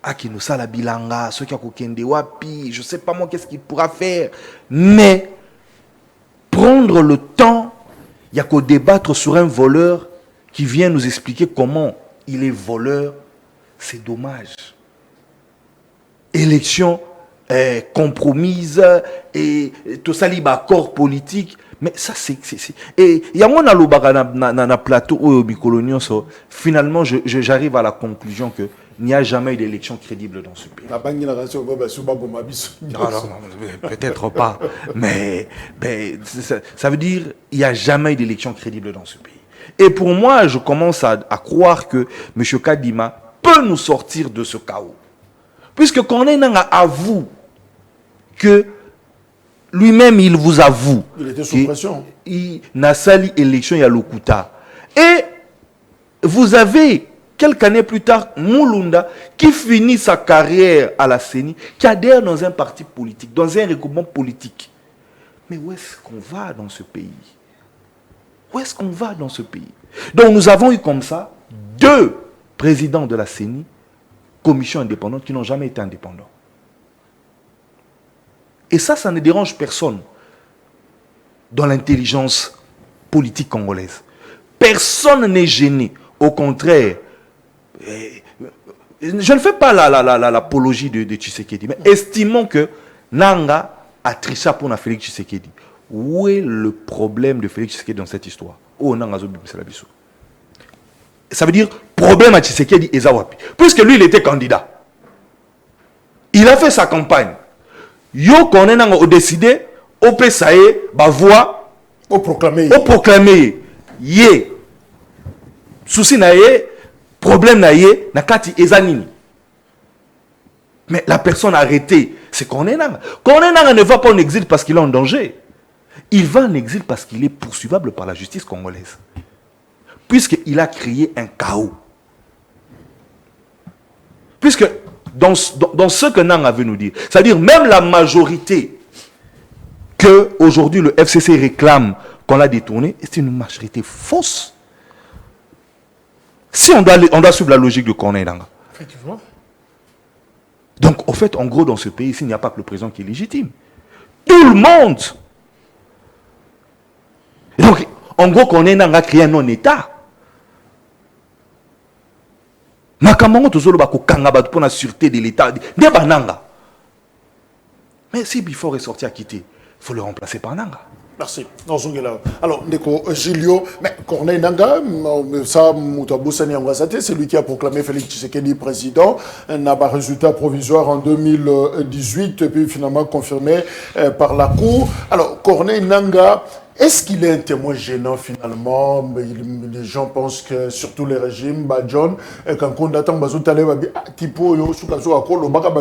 Akino sala bilanga, ceux qui ont kende wapi, je sais pas moi qu'est-ce qu'il pourra faire, mais prendre le temps, il y a qu'au débattre sur un voleur qui vient nous expliquer comment il est voleur, c'est dommage. Élection, compromise et tout ça libre accord politique. Mais ça c'est et il y a moi na plateau au bicolonion, finalement j'arrive à la conclusion que il n'y a jamais eu d'élection crédible dans ce pays. Peut-être pas, mais ça veut dire il n'y a jamais eu d'élection crédible dans ce pays. Et pour moi, je commence à croire que M. Kadima peut nous sortir de ce chaos. Puisque Corneille Nangaa avoue que lui-même, il vous avoue. Il était sous pression. Il n'a sali élection, il y a l'Okuta. Et vous avez, quelques années plus tard, Mulunda, qui finit sa carrière à la CENI, qui adhère dans un parti politique, dans un regroupement politique. Mais où est-ce qu'on va dans ce pays? Où est-ce qu'on va dans ce pays? Donc nous avons eu comme ça 2 présidents de la CENI, commission indépendante, qui n'ont jamais été indépendants. Et ça ne dérange personne dans l'intelligence politique congolaise. Personne n'est gêné. Au contraire, je ne fais pas l'apologie de Tshisekedi, mais estimons que Nanga a triché pour Félix Tshisekedi. Où est le problème de Félix Tshisekedi dans cette histoire? Ça veut dire problème à Tshisekedi et Zawapi. Puisque lui, il était candidat. Il a fait sa campagne. Yo koné nanga au décidé, au pesaye, ba voix, au proclamé. Yé. Souci na yé, problème na yé, na kati ezanini. Mais la personne arrêtée, c'est Corneille Nangaa. Corneille Nangaa ne va pas en exil parce qu'il est en danger. Il va en exil parce qu'il est poursuivable par la justice congolaise. Puisqu'il a créé un chaos. Puisque dans ce que Nangaa veut nous dire, c'est-à-dire même la majorité que aujourd'hui le FCC réclame qu'on l'a détournée, c'est une majorité fausse. Si on doit suivre la logique de Corneille Nangaa. Effectivement. Donc, au fait, en gros, dans ce pays, il n'y a pas que le président qui est légitime. Tout le monde. Et donc, en gros, Corneille Nangaa a créé un non-État. Makamango tozolo ba ko kanga ba pour la sûreté de l'État. Ndeba Nangaa. Mais si Bifor est sorti à quitter, il faut le remplacer par Nangaa. Merci. Alors, Ndeko Gilio, mais Corneille Nangaa, ça, c'est lui qui a proclamé Félix Tshisekedi président. N'a pas résultat provisoire en 2018, et puis finalement confirmé par la Cour. Alors, Corneille Nangaa, est-ce qu'il est un témoin gênant finalement? Les gens pensent que, surtout les régimes, John, quand on attend,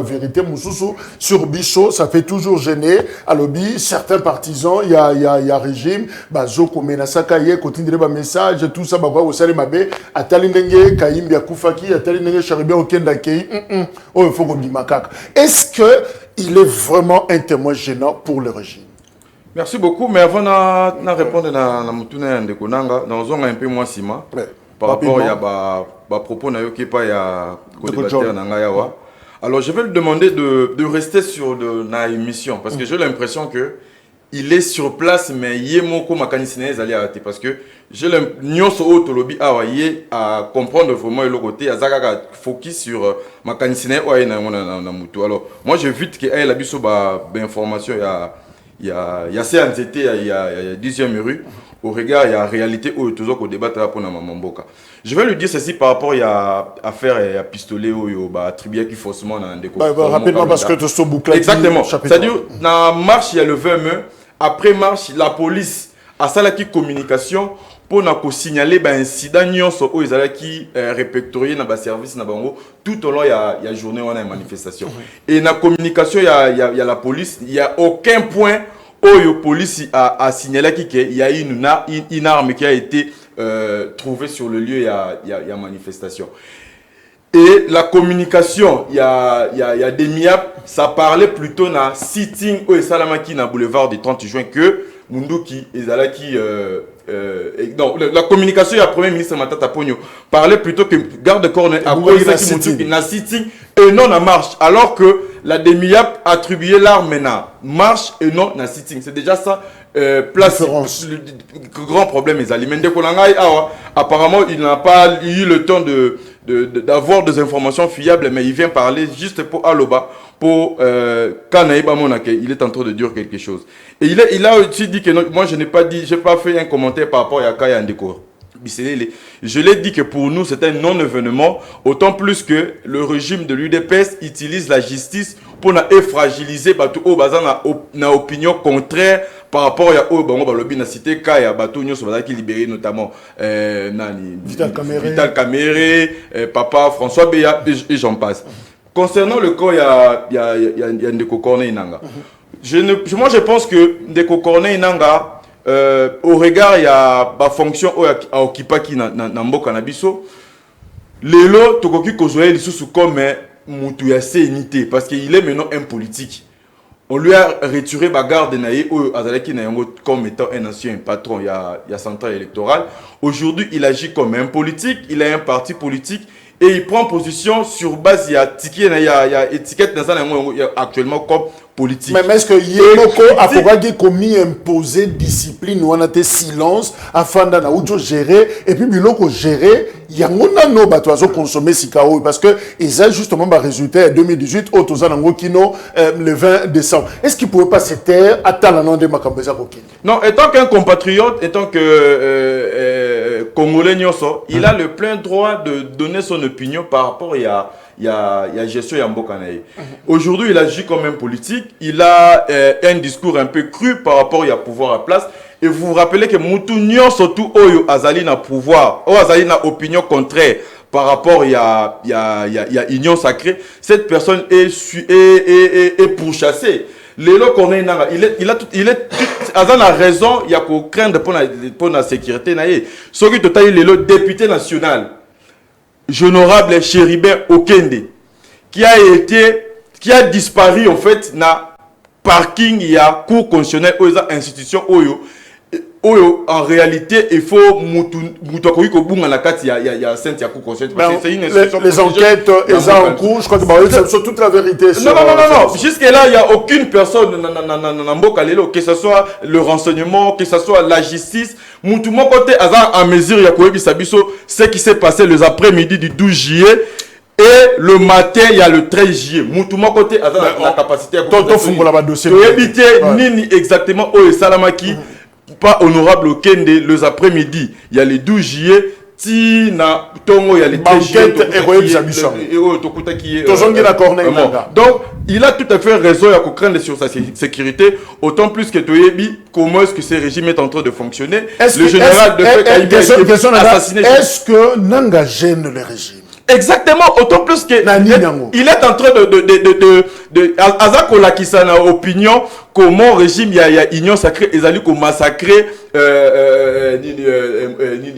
vérité, sur Bicho, ça fait toujours gêner. Alors, certains partisans, il y a régime, Zoko Menasaka, continue de message, tout ça, au Salé Mabé, à Talinenge, Kaïm, Yakoufaki, à Talinenge, Charibia, au Kendakei, il faut qu'on dise macaque. Est-ce qu'il est vraiment un témoin gênant pour le régime? Merci beaucoup, mais avant de répondre à la Moutouné de Konanga, dans un peu moins sima, par rapport à propos qui pas ya co-débatteur Nangayawa. Alors je vais lui demander de rester sur la émission parce que j'ai l'impression que il est sur place mais yemoko makanisine les arrêter parce que j'ai l'impression auto lobby à comprendre vraiment le côté azaka focus sur makanisine ou na mutu. Alors moi je vite que la biso ba information il y a CNCT, il y a 10e rue. Au regard, il y a réalité où toujours qu'on débat pour Namamboka. Je vais lui dire ceci par rapport à affaire à pistolet ou attribué qui faussement dans des rapidement parce que tu as bouclé. Exactement. C'est-à-dire, dans la marche, il y a le 20 mai. Après marche, la police a ça qui communication pour signaler un incident où ils allaient répertorier dans le service tout au long il y a journée on a une manifestation et dans la communication il y a la police il y a aucun point où la police a signalé qu'il y a une arme qui a été trouvée sur le lieu il y a manifestation et la communication il y a des MIAP ça parlait plutôt dans sitting où Salamaki dans boulevard du 30 juin que Munduki Ezalaki donc la communication il y a premier ministre Matata Pogno parlait plutôt que garde-corps a posé na sitting et non na marche alors que la DEMIAP attribué l'arme na marche et non na sitting c'est déjà ça place le grand problème les aliments de Kolangai apparemment il n'a pas eu le temps d'avoir des informations fiables, mais il vient parler juste pour Aloba, pour Kanaïba Monake, il est en train de dire quelque chose. Et il a aussi dit que moi je n'ai pas fait un commentaire par rapport à Kaya Ndeko. Je l'ai dit que pour nous c'est un non-événement, autant plus que le régime de l'UDPS utilise la justice pour fragiliser Batou Bazana na opinion contraire par rapport à Bango Balobi na cité Kaya Batou Nyo Sobada qui libéré notamment Vital Kamere, Papa François Béa et j'en passe. Concernant le cas, il y a Ndeko Corneille Nanga. Moi je pense que Ndeko Corneille Nanga au regard il y a la fonction à Okipaki na mboka na biso lelo tokoki kozoya lisusu comme mutu ya sénité parce qu'il est maintenant un politique. On lui a retiré la garde naïe azalaki na yango comme étant un ancien patron il y a centrale électorale. Aujourd'hui, il agit comme un politique, il a un parti politique et il prend position sur base il y a étiquette actuellement comme politique. Mais est-ce que Yemoko a commis imposer discipline ou on a été silence afin d'en gérer et puis biloko gérer yangona no batoazo consommer sikao parce que ils ont justement le résultat en 2018 au Tozanango Kino le 20 décembre. Est-ce qu'il pouvait pas se taire à talent de Makambeza Kokini? Non, étant qu'un compatriote, étant que Congolais Nyoso, il a le plein droit de donner son opinion par rapport à gestion Yambokanaï. Aujourd'hui, il agit comme un politique. Il a un discours un peu cru par rapport à pouvoir à place. Et vous vous rappelez que Moutou Nyon, surtout Oyo Azali na pouvoir, Azali na opinion contraire par rapport à Union Sacrée. Cette personne est pourchassée. Lelo Corneille Nanga, Azan a raison, il y a qu'au craindre pour la sécurité. Ce qui est le député national. Honorable Chéribin Okende, qui a disparu en fait na parking il y a cour constitutionnel aux institutions Oyo en réalité il faut mutokoyi ko bunga na kati il y a sainte ya cour constitutionnelle. C'est une institution. Les enquêtes elles en cours, je crois que c'est toute la vérité. Non. Jusque là il y a aucune personne na mboka lelo que ce soit le renseignement, que ce soit la justice, mutu mon côté aza en mesure ya koyebisa biso ce qui s'est passé les après-midi du 12 juillet. Et le matin, il y a le 13 juillet. Moutouma côté a la capacité à dossier. Éviter nini exactement au Salamaki, pas honorable au Kende, les après-midi. Il y a le 12 juillet. Tina Tongo, il y a le 13 juillet. Donc, il a tout à fait raison à craindre sur sa sécurité. Autant plus que Toyebi, comment est-ce que ce régime est en train de fonctionner. Le général de fait assassiné. Est-ce que Nanga gêne le régime? Exactement, autant plus que il est en train de Azako Lakisana opinion comment régime il y a Union Sacrée ezali ko massacrer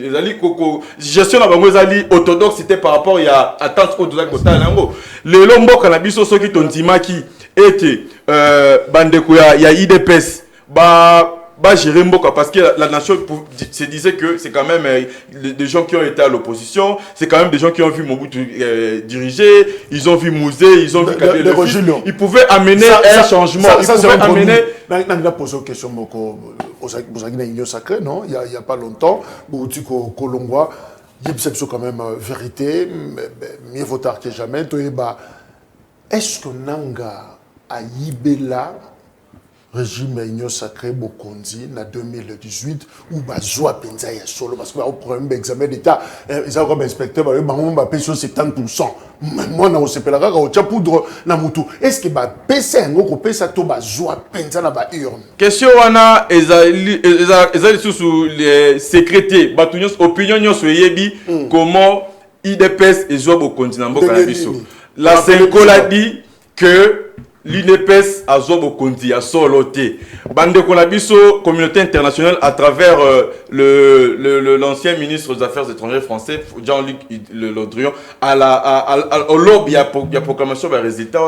ezali ko gestion na bango ezali orthodoxité par rapport il y a attente au dozak kota nango le lombo kana biso soki tondimaki ete bandeko ya IDPS gérer Mboka parce que la nation se disait que c'est quand même des gens qui ont été à l'opposition, c'est quand même des gens qui ont vu Mobutu diriger, ils ont vu Mouzé, ils ont vu Kabila. Ils pouvaient amener un changement. Ils pouvaient amener. On a posé une question aux Union Sacrée, non? Il n'y a pas longtemps, Mobutu Kolongwa, il y a quand même vérité, mieux vaut tard que jamais. Est-ce que Nanga a Yibela régime Union Sacrée Bokondi en 2018 ou Bazoa Penza ya solo parce que au problème d'examen d'état ils ont comme inspecteur ba pèse 70%. Moi na osepela kaka o poudre na mutu. Est-ce que ba pèse ngo ko pèse to Bazoa Penza na ba urne? Question wana ezali sous les secrétaires batunyos opinion nyos yebi comment IDPS ezo Bokondi na mboka na biso. La Senko l'a dit que l'UDPS a Zobo Kondi, a soloté. Bande Konabiso, communauté internationale, à travers l'ancien ministre des Affaires étrangères français, Jean-Luc Le Drian, au lobby, il y a proclamation des résultats.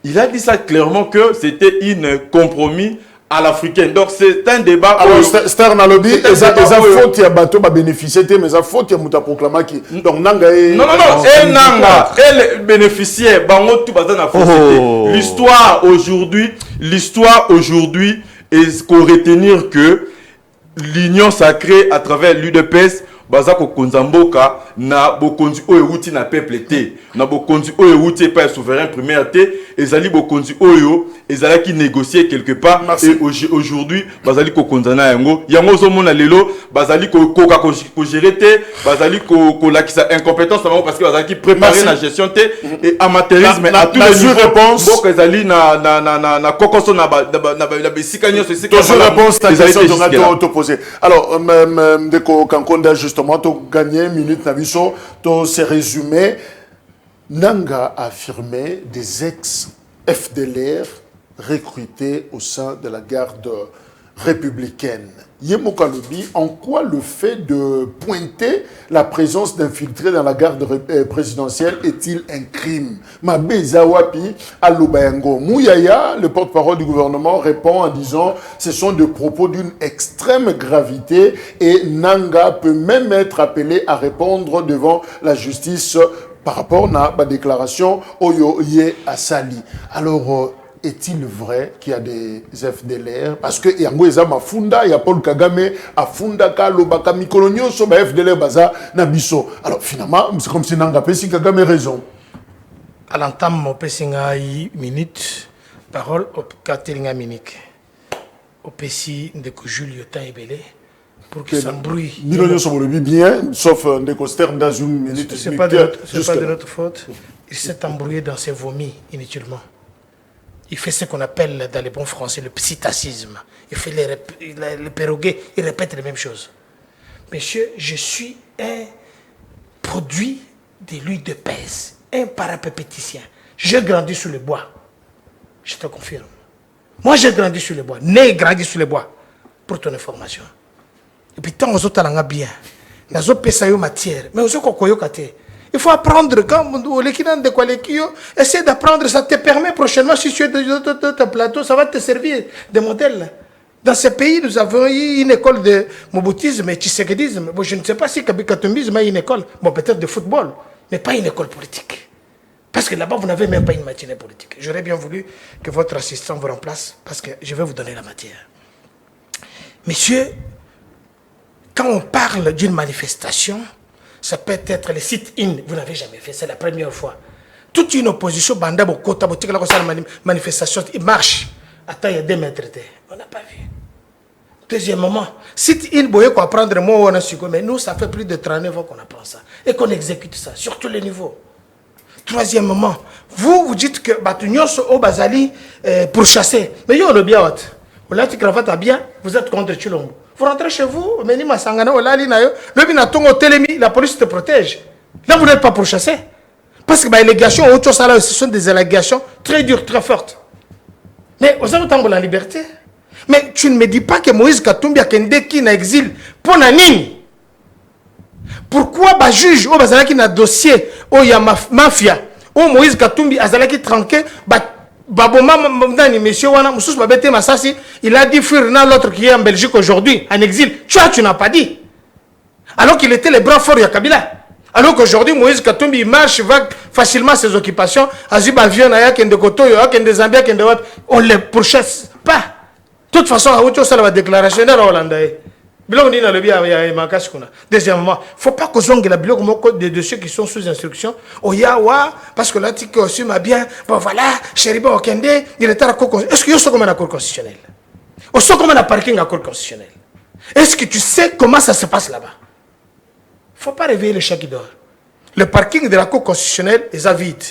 Il a dit ça clairement que c'était un compromis à l'africaine. Donc c'est un débat. Alors, Stern a lobby, et ça faute, il y a bateau, va bénéficier, mais ça faute, il y a Mouta proclamé qui. Donc Nanga est. Non, et Nanga, elle bénéficiaire, Bango tout bazan a faute. L'histoire aujourd'hui est qu'on retenir que l'Union Sacrée, à travers l'UDPS, baza ko konzamboka na bokonzi oyo euti na peuple te na bokonzi oyo euti pas souverain primaire te ezali bokonzi oyo ezalaki négocier quelque part. Merci. Et aujourd'hui bazali ko konzana yango zo mona lelo bazali ko gérer te bazali ko lakisa incompétence parce que bazali préparer la gestion te et amateurisme à tous les niveaux. Donc ezali na kokoso na besika nyo c'est toujours réponse ta question donc to poser. Alors ndeko Kankonda justement to gagner minute na biso to se résumer. Nanga a affirmé des ex-FDLR recrutés au sein de la garde républicaine. Yemokalobi, en quoi le fait de pointer la présence d'infiltrés dans la garde présidentielle est-il un crime? Mabeza Wapi Aloubayango Mouyaya, le porte-parole du gouvernement, répond en disant ce sont des propos d'une extrême gravité et Nanga peut même être appelé à répondre devant la justice par rapport à la déclaration Oyo Ye Asali. Alors, est-il vrai qu'il y a des FDLR? Parce que yango eza mafunda, il y a Paul Kagame, afunda kalobaka mikolonio so ba FDLR baza na biso. Alors finalement, c'est comme si Nanga pesi Kagame raison. À l'entame mo pesinga minute parole au Katelinga Minik. Au pesi ndeko Julio Taibele pour qu'il s'embrouille. Milonio sont bien, sauf ndeko Stern dans une minute. C'est pas de notre faute. Il s'est embrouillé dans ses vomis inutilement. Il fait ce qu'on appelle dans les bons français le psittacisme. Il fait les perroguets, il répète les mêmes choses. Monsieur, je suis un produit de l'huile de pèse, un parapététicien. J'ai grandi sous le bois. Je te confirme. Moi, j'ai grandi sous le bois. Né et grandi sous le bois. Pour ton information. Et puis, tant aux autres, on a bien. Les autres pèsent matière. Mais aux autres, on a il faut apprendre, quand essaie d'apprendre, ça te permet prochainement, si tu es dans ton plateau, ça va te servir de modèle. Dans ce pays, nous avons eu une école de moboutisme et tshisekidisme. Bon, je ne sais pas si Kabikatumbisme a une école, bon, peut-être de football, mais pas une école politique. Parce que là-bas, vous n'avez même pas une matinée politique. J'aurais bien voulu que votre assistant vous remplace, parce que je vais vous donner la matière. Messieurs, quand on parle d'une manifestation, ça peut être le sit-in, vous n'avez jamais fait, c'est la première fois. Toute une opposition, banda bokota botika la manifestation, il marche. Attends, il y a 2 mètres. On n'a pas vu. Deuxièmement, sit-in, boye quoi prendre moi on a su mais nous ça fait plus de 39 ans qu'on apprend ça et qu'on exécute ça sur tous les niveaux. Troisièmement, vous dites que Batunyos au Bazali pour chasser. Mais yo le bien hot. Vous l'avez cravate à bien, vous êtes contre Chilombo. Vous rentrez chez vous, la police te protège. Là, vous n'êtes pas pourchassé. Parce que les allégations, ce sont des allégations très dures, très fortes. Mais vous avez la liberté. Mais tu ne me dis pas que Moïse Katumbi a qui en exil pour Nanine. Pourquoi le juge, ou qui a un dossier, ou il y a mafia, ou Moïse Katumbi a tranqué, monsieur il a dit fuir l'autre qui est en Belgique aujourd'hui, en exil. Tu n'as pas dit. Alors qu'il était le bras fort de Kabila. Alors qu'aujourd'hui, Moïse Katumbi marche, va facilement ses occupations. On ne les pourchasse pas. De toute façon, ça va déclaration hollandais. Deuxièmement, il ne faut pas que zongue la des dossiers qui sont sous instruction. Parce que là, tu aussi m'a bien. Bon voilà, Chériba Okende, il est à la Cour constitutionnelle. Est-ce que tu sais comment la Cour constitutionnelle? Ou sais comment la parking à la Cour constitutionnelle? Est-ce que tu sais comment ça se passe là-bas? Il ne faut pas réveiller le chat qui dort. Le parking de la Cour constitutionnelle est vide.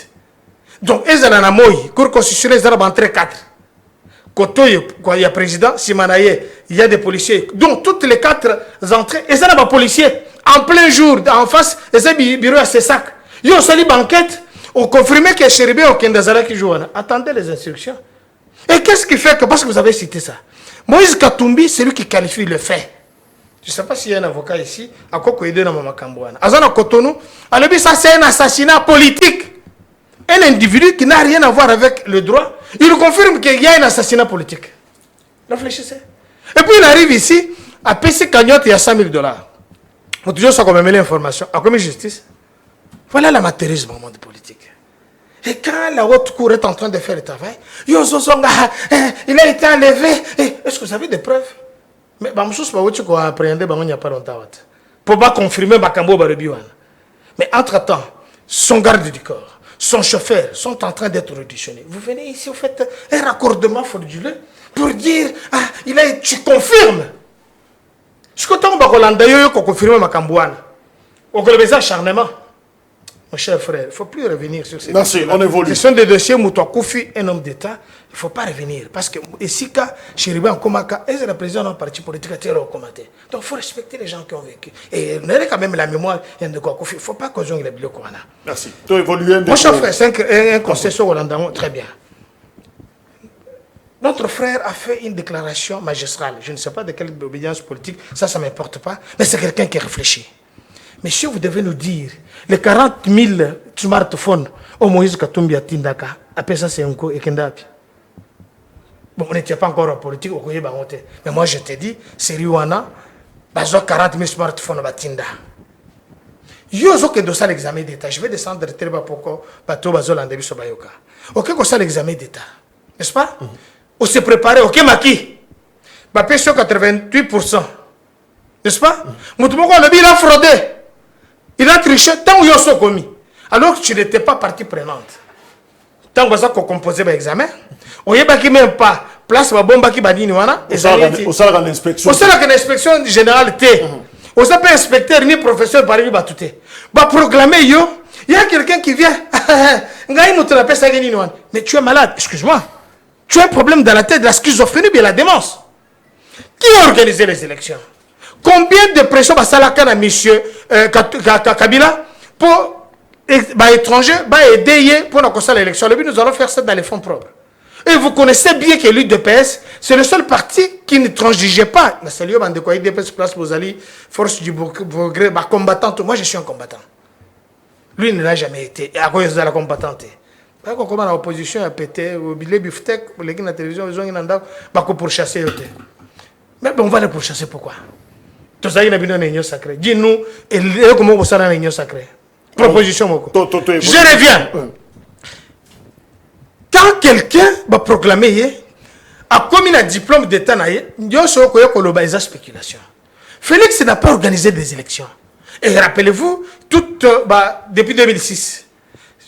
Donc, ils sont dans la Cour constitutionnelle, ils sont entrés 4. Kotoye, il y a président, Simanaye, il y a des policiers. Donc, toutes les 4 entrées, et ça n'a pas policiers. En plein jour, en face, et ça, bureau à ses sacs. Ils ont sali banquette, on confirmé que Chéribé ou Kendazara qui joue. Attendez les instructions. Et qu'est-ce qui fait que, parce que vous avez cité ça, Moïse Katumbi, c'est lui qui qualifie le fait. Je ne sais pas s'il y a un avocat ici, à quoi il donne à Mama Kambouana. Azana Kotonou, alors ça c'est un assassinat politique. Un individu qui n'a rien à voir avec le droit, il confirme qu'il y a un assassinat politique. Réfléchissez. Et puis il arrive ici, à PC Cagnotte, il y a $100 000. On toujours ça comme l'information. À combien justice? Voilà l'amateurisme au monde politique. Et quand la haute cour est en train de faire le travail, il a été enlevé. Est-ce que vous avez des preuves? Mais il n'y a pas longtemps. pour pas confirmer Bakambo Barebiwana. Mais entre-temps, son garde du corps, son chauffeur sont en train d'être auditionnés. Vous venez ici, vous faites un raccordement frauduleux pour dire, ah, tu confirmes. Je suis content de confirmer Bakambouane. Au Golbeza acharnement. Mon cher frère, il ne faut plus revenir sur ces dossiers. On évolue. Ce sont des dossiers où tu as confié un homme d'État. Il ne faut pas revenir. Parce que ici, Chériba en Komaka, et c'est le président d'un parti politique qui a commenté. Donc il faut respecter les gens qui ont vécu. Et on a quand même la mémoire. Il ne faut pas qu'on les blocs. Merci. Tu as évolué. Mon cher frère, c'est un conseil sur Hollande. Très bien. Notre frère a fait une déclaration magistrale. Je ne sais pas de quelle obédience politique, ça ne m'importe pas. Mais c'est quelqu'un qui réfléchit. Monsieur, vous devez nous dire, les 40 000 smartphones au Moïse Katumbi à Tindaka, après ça c'est un coup et Kendapi. Bon, on n'était pas encore en politique, mais moi je te dis, c'est Riwana, ils ont 40 000 smartphones à Tinda. Ils ont que l'examen d'État. Je vais descendre très bas pour bateau Bazol en début de Bayoka. Ok, qu'on ça l'examen d'État. N'est-ce pas? On s'est préparé, ok, Maki. Bapé sur 88%. N'est-ce pas? Moutoumoko, le il a fraudé. Il a triché tant où il a commis. Alors que tu n'étais pas partie prenante. Tant que qu'on composait l'examen, on n'y a même pas place la bombe qui badine wana. Au sein de l'inspection. Au sein de l'inspection générale T. Au sein de l'inspecteur ni professeur par exemple tout est. Bah proclamer yo, il y a quelqu'un qui vient. Mais tu es malade, excuse-moi. Tu as un problème dans la tête de la schizophrénie et la démence. Qui a organisé les élections? Combien de pression va Salaka à monsieur Kabila pour étrangers aider pour l'élection? Le but, nous allons faire ça dans les fonds propres. Et vous connaissez bien que l'UDPS, c'est le seul parti qui ne transigeait pas. C'est lui qui a UDPS place Bozali, force du progrès, combattant. Moi, je suis un combattant. Lui, il ne l'a jamais été. Et à cause de la combattante. Comment l'opposition a pété, au billet biftek, les gens de la télévision, ils ont pour chasser. Mais on va les pourchasser pourquoi? Tout ça, il y a une union sacrée. Dis-nous, comment vous savez une union sacrée? Proposition. Je reviens. Quand quelqu'un va proclamer, a commis un diplôme d'État, il y a une spéculation. Félix n'a pas organisé des élections. Et rappelez-vous, depuis 2006,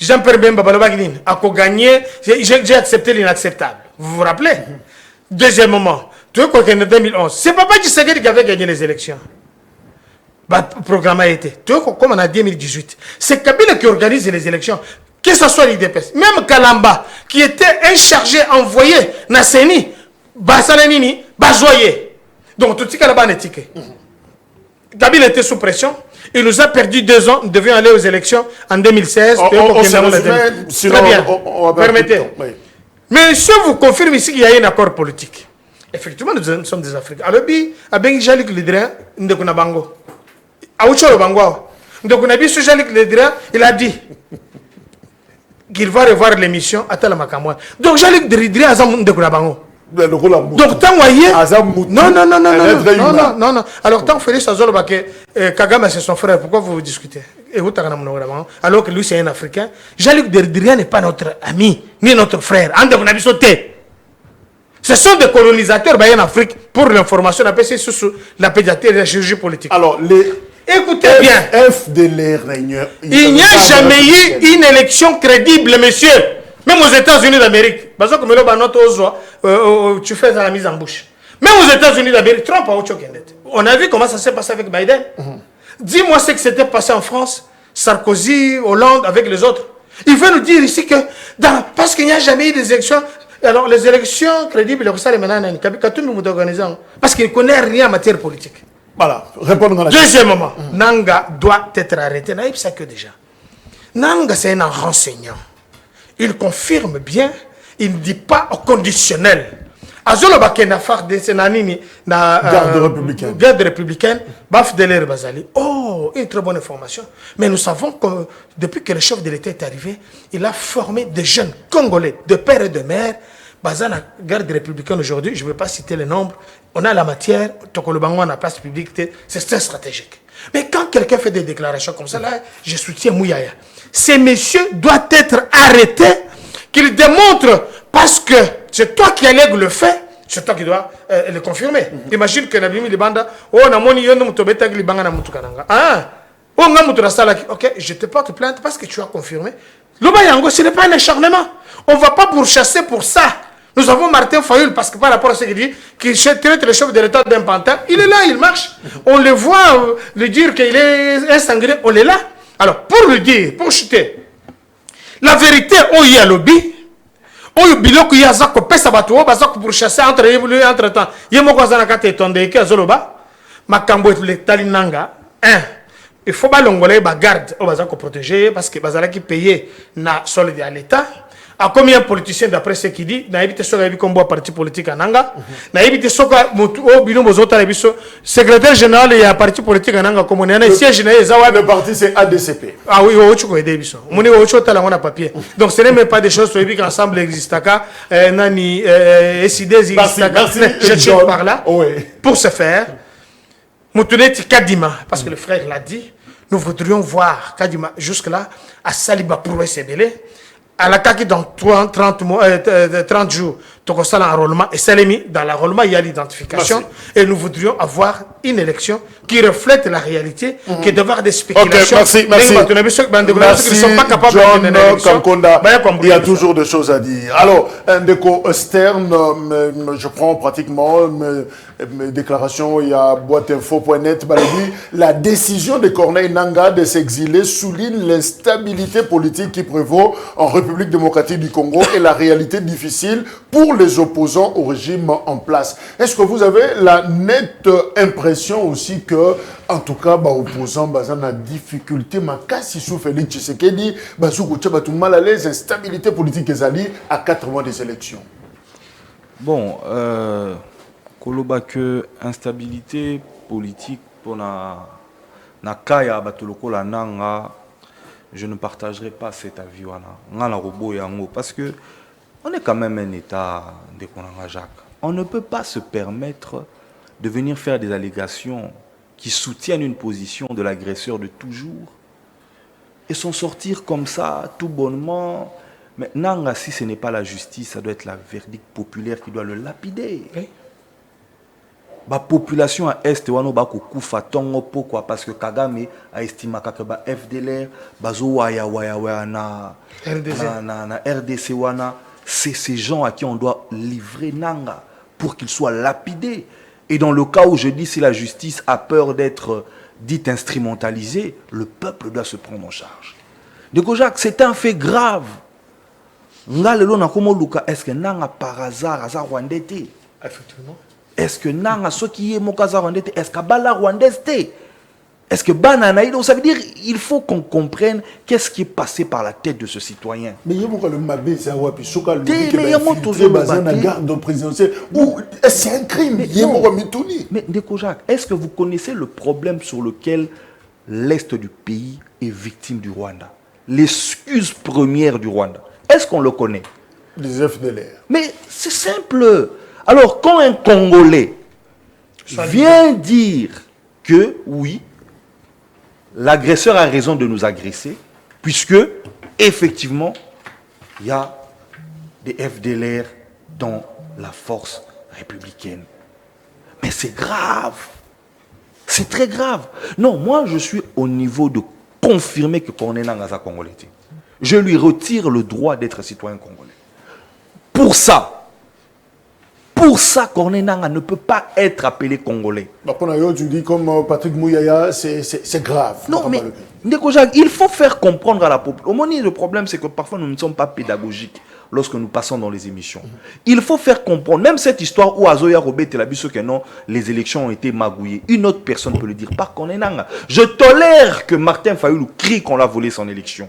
Jean-Pierre Bemba Balobagnin a gagné, j'ai accepté l'inacceptable. Vous vous rappelez? Deuxième moment, en 2011, c'est Papa Tshisekedi qui avait gagné les élections. Le programme a été. Comme on a dit en 2018, c'est Kabila qui organise les élections. Que ce soit l'IDPS, même Kalamba, qui était un chargé envoyé, Nasseni, Basalanini, Bazoye. Donc, tout ce Kalamba n'est ticket. Kabila était sous pression. Il nous a perdu 2 ans. Nous devions aller aux élections en 2016. Très bien. Permettez. Mais si vous confirmez ici qu'il y a un accord politique, effectivement, nous sommes des Africains. Alors, à Benjalik Lidrin, nous sommes Bango. À Oucho Bango. Donc, on a vu ce Jalik Lidrin, il a dit qu'il va revoir l'émission à Talamakamwa. Donc, Jalik Lidrin, Azam Bango. Donc, tant voyez. Non. Alors, tant Félix Azol Kagame, c'est son frère. Pourquoi vous discutez? Alors que lui, c'est un Africain. Jean-Luc Derrida n'est pas notre ami, ni notre frère. Ce sont des colonisateurs en Afrique pour l'information. On appelle ça sous la pédiatrie et la chirurgie politique. Alors, écoutez bien. Il n'y a jamais eu une élection crédible, monsieur. Même aux États-Unis d'Amérique. Tu fais la mise en bouche. Même aux États-Unis d'Amérique, Trump a autre chose. On a vu comment ça s'est passé avec Biden. Dis-moi ce qui s'était passé en France, Sarkozy, Hollande, avec les autres. Il veut nous dire ici que, parce qu'il n'y a jamais eu des élections, alors les élections crédibles, parce qu'il ne connaît rien en matière politique. Voilà, répondons à la question. Deuxièmement, Nanga doit être arrêté. Naïb, ça que déjà. Nanga, c'est un renseignant. Il confirme bien, il ne dit pas au conditionnel. Azolo bakena far de senanini na garde républicaine baf de l'air Bazali. Oh, une très bonne information. Mais nous savons que depuis que le chef de l'État est arrivé, il a formé des jeunes Congolais de père et de mère. Bazan la garde républicaine aujourd'hui, je ne vais pas citer les nombres. On a la matière, Tokolobango à la place publique, c'est très stratégique. Mais quand quelqu'un fait des déclarations comme ça, là, je soutiens Mouyaya. Ces messieurs doivent être arrêtés, qu'ils démontrent, parce que c'est toi qui allègues le fait, c'est toi qui dois le confirmer. Imagine que Nabimi Libanda, oh, on a mon yon, nous t'obéta que Libanga na mutukananga. Ah, oh, on a muturasala. Ok, je te porte plainte parce que tu as confirmé. Loba Yango, ce n'est pas un acharnement. On ne va pas pourchasser pour ça. Nous avons Martin Fayoul, parce que par rapport à ce qu'il dit, qui traite le chef de l'État d'un pantin, il est là, il marche. On le voit lui dire qu'il est un sanglier, on est là. Alors, pour lui dire, pour chuter, la vérité, on y a lobby, on y a biloko, il y a zako, pesa bateau, bazako pour chasser entre temps. Il y a mon cousin qui a été tombé, qui a zoloba, makambo et le talinanga, il faut pas l'ongolais, garde, on va protéger, parce que bazala qui paye na solide à l'État. À combien de politiciens, d'après ce qu'il dit, n'a évité ce qu'il y a parti politique en Nanga, n'a évité ce qu'il y a secrétaire général et un parti politique en Nanga, comme on est siège le parti c'est ADCP. Ah oui, tu connais des bisous. On est au chaud à la papier. Donc ce n'est même pas des choses qui ensemble existent. Nani, SID existe. Je par là. Pour ce faire, Moutouneti Kadima, parce que le frère l'a dit, nous voudrions voir Kadima jusque-là à Saliba pour SBL. À la CAQ dans 30 jours, tu as l'enrôlement et Salemi, dans l'enrôlement, il y a l'identification. Et nous voudrions avoir une élection qui reflète la réalité, qui est d'avoir des spéculations. Ok, merci. Qui ne sont pas capables John Kankonda, il y a toujours des choses à dire. Alors, un déco Stern, je prends pratiquement mes déclarations, il y a boîteinfo.net, la décision de Corneille Nangaa de s'exiler souligne l'instabilité politique qui prévaut en République démocratique du Congo et la réalité difficile pour les opposants au régime en place. Est-ce que vous avez la nette impression aussi que, en tout cas, opposants ont la difficulté, si sous Félix Tshisekedi, mal à l'aise, instabilité politique à 4 mois des élections? Bon, koloba que instabilité politique pour na kaya batoloko la nanga, je ne partagerai pas cet avis parce que on est quand même un État de Konanga Jacques. On ne peut pas se permettre de venir faire des allégations qui soutiennent une position de l'agresseur de toujours et s'en sortir comme ça, tout bonnement. Mais Nanga, si ce n'est pas la justice, ça doit être la verdict populaire qui doit le lapider. Oui. La population à Est, pourquoi? Parce que Kagame a estimé que FDLR, na RDC, c'est ces gens à qui on doit livrer Nanga pour qu'ils soient lapidés. Et dans le cas où je dis si la justice a peur d'être dite instrumentalisée, le peuple doit se prendre en charge. Donc Jacques, c'est un fait grave. Est-ce que Nanga par hasard a rwandais? Effectivement. Est-ce que Nanga, ce qui est mon cas rwandais, est-ce que Bala rwandais? Est-ce que Banana? Donc ça veut dire il faut qu'on comprenne qu'est-ce qui est passé par la tête de ce citoyen. Mais il y a le Mabé, c'est un garde présidentiel. C'est un crime. Mais Ndeko Jacques, est-ce que vous connaissez le problème sur lequel l'Est du pays est victime du Rwanda? L'excuse première du Rwanda. Est-ce qu'on le connaît? Les FDLR. Mais c'est simple. Alors quand un Congolais vient dire que oui, l'agresseur a raison de nous agresser, puisque, effectivement, il y a des FDLR dans la force républicaine. Mais c'est grave. C'est très grave. Non, moi, je suis au niveau de confirmer que Corneille Nangaa est congolais. Je lui retire le droit d'être citoyen congolais. Pour ça, Corneille Nangaa ne peut pas être appelé congolais. Tu dis comme Patrick Mouyaya, c'est grave. Non, mais Ndeko Jacques, il faut faire comprendre à la population. Le problème, c'est que parfois, nous ne sommes pas pédagogiques lorsque nous passons dans les émissions. Il faut faire comprendre, même cette histoire où Azoya Robert Telabiso, que non, les élections ont été magouillées. Une autre personne peut le dire, pas Corneille Nangaa. Je tolère que Martin Fayoulou crie qu'on l'a volé son élection.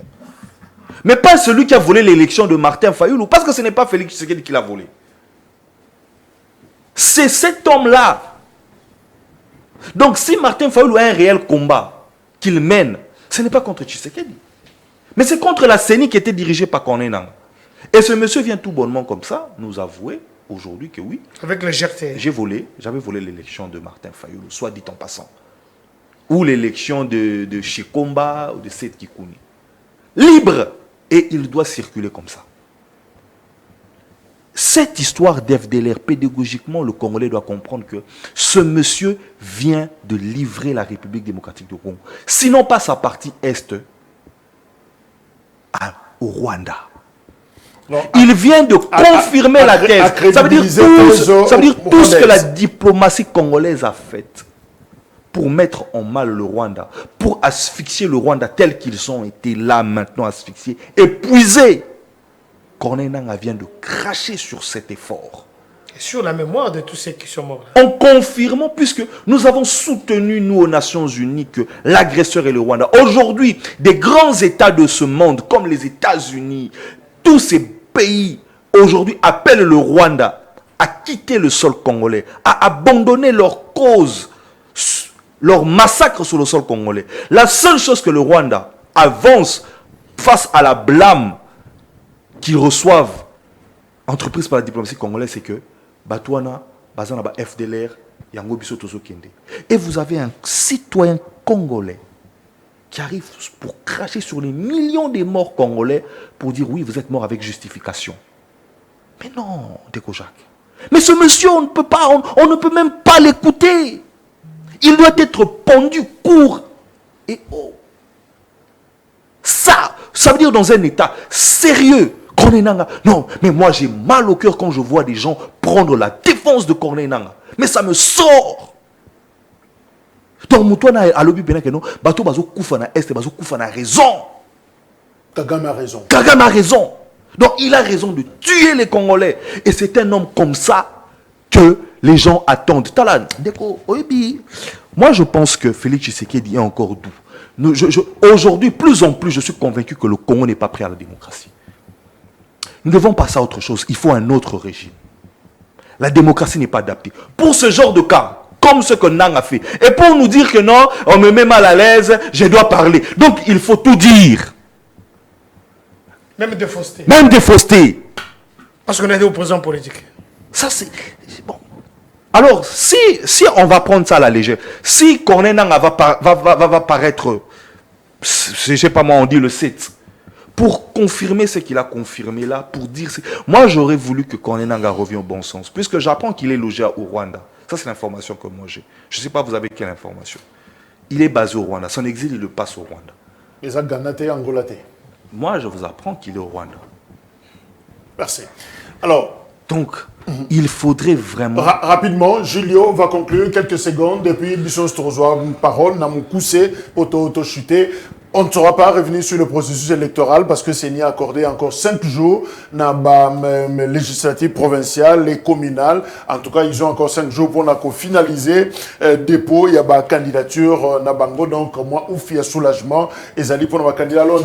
Mais pas celui qui a volé l'élection de Martin Fayoulou, parce que ce n'est pas Félix Tshisekedi qui l'a volé. C'est cet homme-là. Donc si Martin Fayoulou a un réel combat qu'il mène, ce n'est pas contre Tshisekedi. Mais c'est contre la CENI qui était dirigée par Corneille Nangaa. Et ce monsieur vient tout bonnement comme ça nous avouer aujourd'hui que oui. Avec légèreté. J'avais volé l'élection de Martin Fayoulou, soit dit en passant. Ou l'élection de Chikomba ou de Seth Kikouni. Libre. Et il doit circuler comme ça. Cette histoire d'FDLR, pédagogiquement, le Congolais doit comprendre que ce monsieur vient de livrer la République démocratique du Congo. Sinon pas sa partie Est au Rwanda. Non, il vient de confirmer la thèse. Ça veut dire tout ce que la diplomatie congolaise a fait pour mettre en mal le Rwanda, pour asphyxier le Rwanda tel qu'ils ont été là maintenant asphyxiés, épuisés. Corneille Nangaa vient de cracher sur cet effort. Et sur la mémoire de tous ceux qui sont morts. En confirmant, puisque nous avons soutenu, nous, aux Nations Unies, que l'agresseur est le Rwanda. Aujourd'hui, des grands États de ce monde, comme les États-Unis, tous ces pays, aujourd'hui, appellent le Rwanda à quitter le sol congolais, à abandonner leur cause, leur massacre sur le sol congolais. La seule chose que le Rwanda avance face à la blâme qu'ils reçoivent, entreprise par la diplomatie congolaise, c'est que Batouana, Bazana, FDLR, Yango Biso Tozo Kende. Et vous avez un citoyen congolais qui arrive pour cracher sur les millions de morts congolais pour dire oui, vous êtes morts avec justification. Mais non, Déco Jacques. Mais ce monsieur, on ne peut pas, on ne peut même pas l'écouter. Il doit être pendu court et haut. Ça veut dire dans un état sérieux. Corneille Nangaa, non, mais moi j'ai mal au cœur quand je vois des gens prendre la défense de Corneille Nangaa. Mais ça me sort. Donc, Moutouana a lobby que non, bateau bazo koufa na est, bazo koufa na raison. Kagame a raison. Kagame a raison. Donc il a raison de tuer les Congolais. Et c'est un homme comme ça que les gens attendent. Talan, Deko, Oebi. Moi je pense que Félix Tshisekedi est encore doux. Aujourd'hui, plus en plus, je suis convaincu que le Congo n'est pas prêt à la démocratie. Nous devons passer à autre chose. Il faut un autre régime. La démocratie n'est pas adaptée. Pour ce genre de cas, comme ce que Nang a fait, et pour nous dire que non, on me met mal à l'aise, je dois parler. Donc, il faut tout dire. Même des faussetés. Même des faussetés. Parce qu'on est des opposants politiques. Ça, c'est bon. Alors, si on va prendre ça à la légère, si Corneille Nangaa va paraître, je ne sais pas moi, on dit le 7, pour confirmer ce qu'il a confirmé là, pour dire... Moi, j'aurais voulu que Corneille Nangaa revienne au bon sens, puisque j'apprends qu'il est logé au Rwanda. Ça, c'est l'information que moi j'ai. Je ne sais pas, vous avez quelle information. Il est basé au Rwanda. Son exil, il le passe au Rwanda. Et ça, Ganaté, Angolaté. Moi, je vous apprends qu'il est au Rwanda. Merci. Alors... Donc, il faudrait vraiment... Rapidement, Julio va conclure quelques secondes. Depuis Bisson Strozoa, une parole, n'a mon coussé, auto-chuté. On ne sera pas revenu sur le processus électoral parce que c'est ni accordé encore 5 jours dans les législatives provinciales et communales. En tout cas, ils ont encore 5 jours pour finaliser dépôt. Il y a une candidature na bango. Donc, moi, ouf, il y a soulagement. Et allez pour nos candidats. Alors,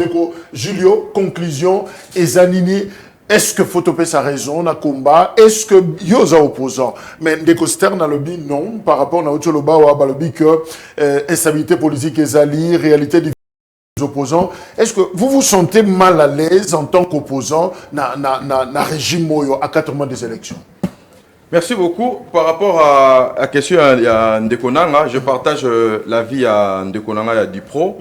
Julio, conclusion, et Zanini. Est-ce que Fotopé a raison na combat? Est-ce que Yosa opposant? Mais Ndeko Stern a le dit non par rapport à Ocholoba ou à Balobi que instabilité politique et Zali, réalité des opposants. Est-ce que vous vous sentez mal à l'aise en tant qu'opposant na régime Moyo à 4 mois des élections? Merci beaucoup. Par rapport à la question à Ndeko Nangaa, je partage l'avis à Ndeko Nangaa et à Dipro.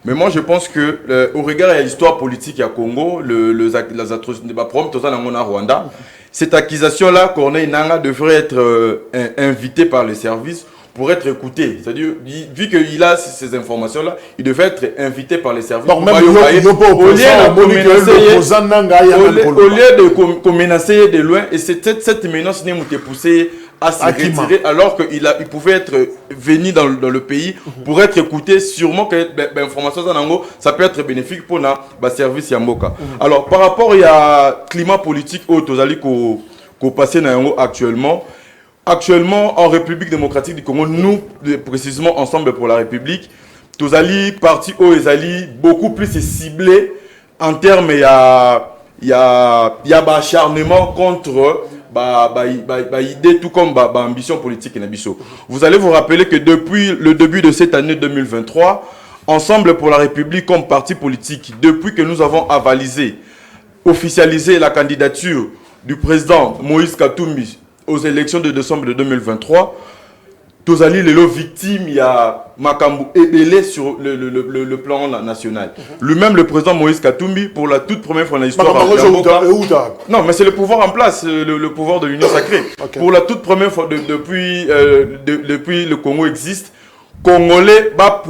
Mais moi, je pense que, au regard de l'histoire politique à Congo, les atrocités de Rwanda, cette accusation-là, Corneille Nangaa devrait être invité par les services pour être écouté. C'est-à-dire, vu qu'il a ces informations-là, il devrait être invité par les services. Donc, même au lieu de menacer de loin, et cette menace n'est pas poussée à se retirer, alors qu'il pouvait être venu dans le pays pour être écouté. Sûrement que l'information ça peut être bénéfique pour le service Yamboka. Alors, par rapport au climat politique au Tozali qu'on passe actuellement, en République démocratique du Congo, nous, précisément Ensemble pour la République, Tozali, parti au Ezali, beaucoup plus ciblé en termes, il y a acharnement contre idée, tout comme ambition politique. Vous allez vous rappeler que depuis le début de cette année 2023, Ensemble pour la République comme parti politique, depuis que nous avons officialisé la candidature du président Moïse Katumbi aux élections de décembre de 2023, Tozali les victimes, il y a Makambu Ebele sur le plan national. Lui-même, le président Moïse Katumbi, pour la toute première fois dans l'histoire. Non, mais c'est le pouvoir en place, le pouvoir de l'Union sacrée. Okay. Pour la toute première fois depuis le Congo existe, Congolais va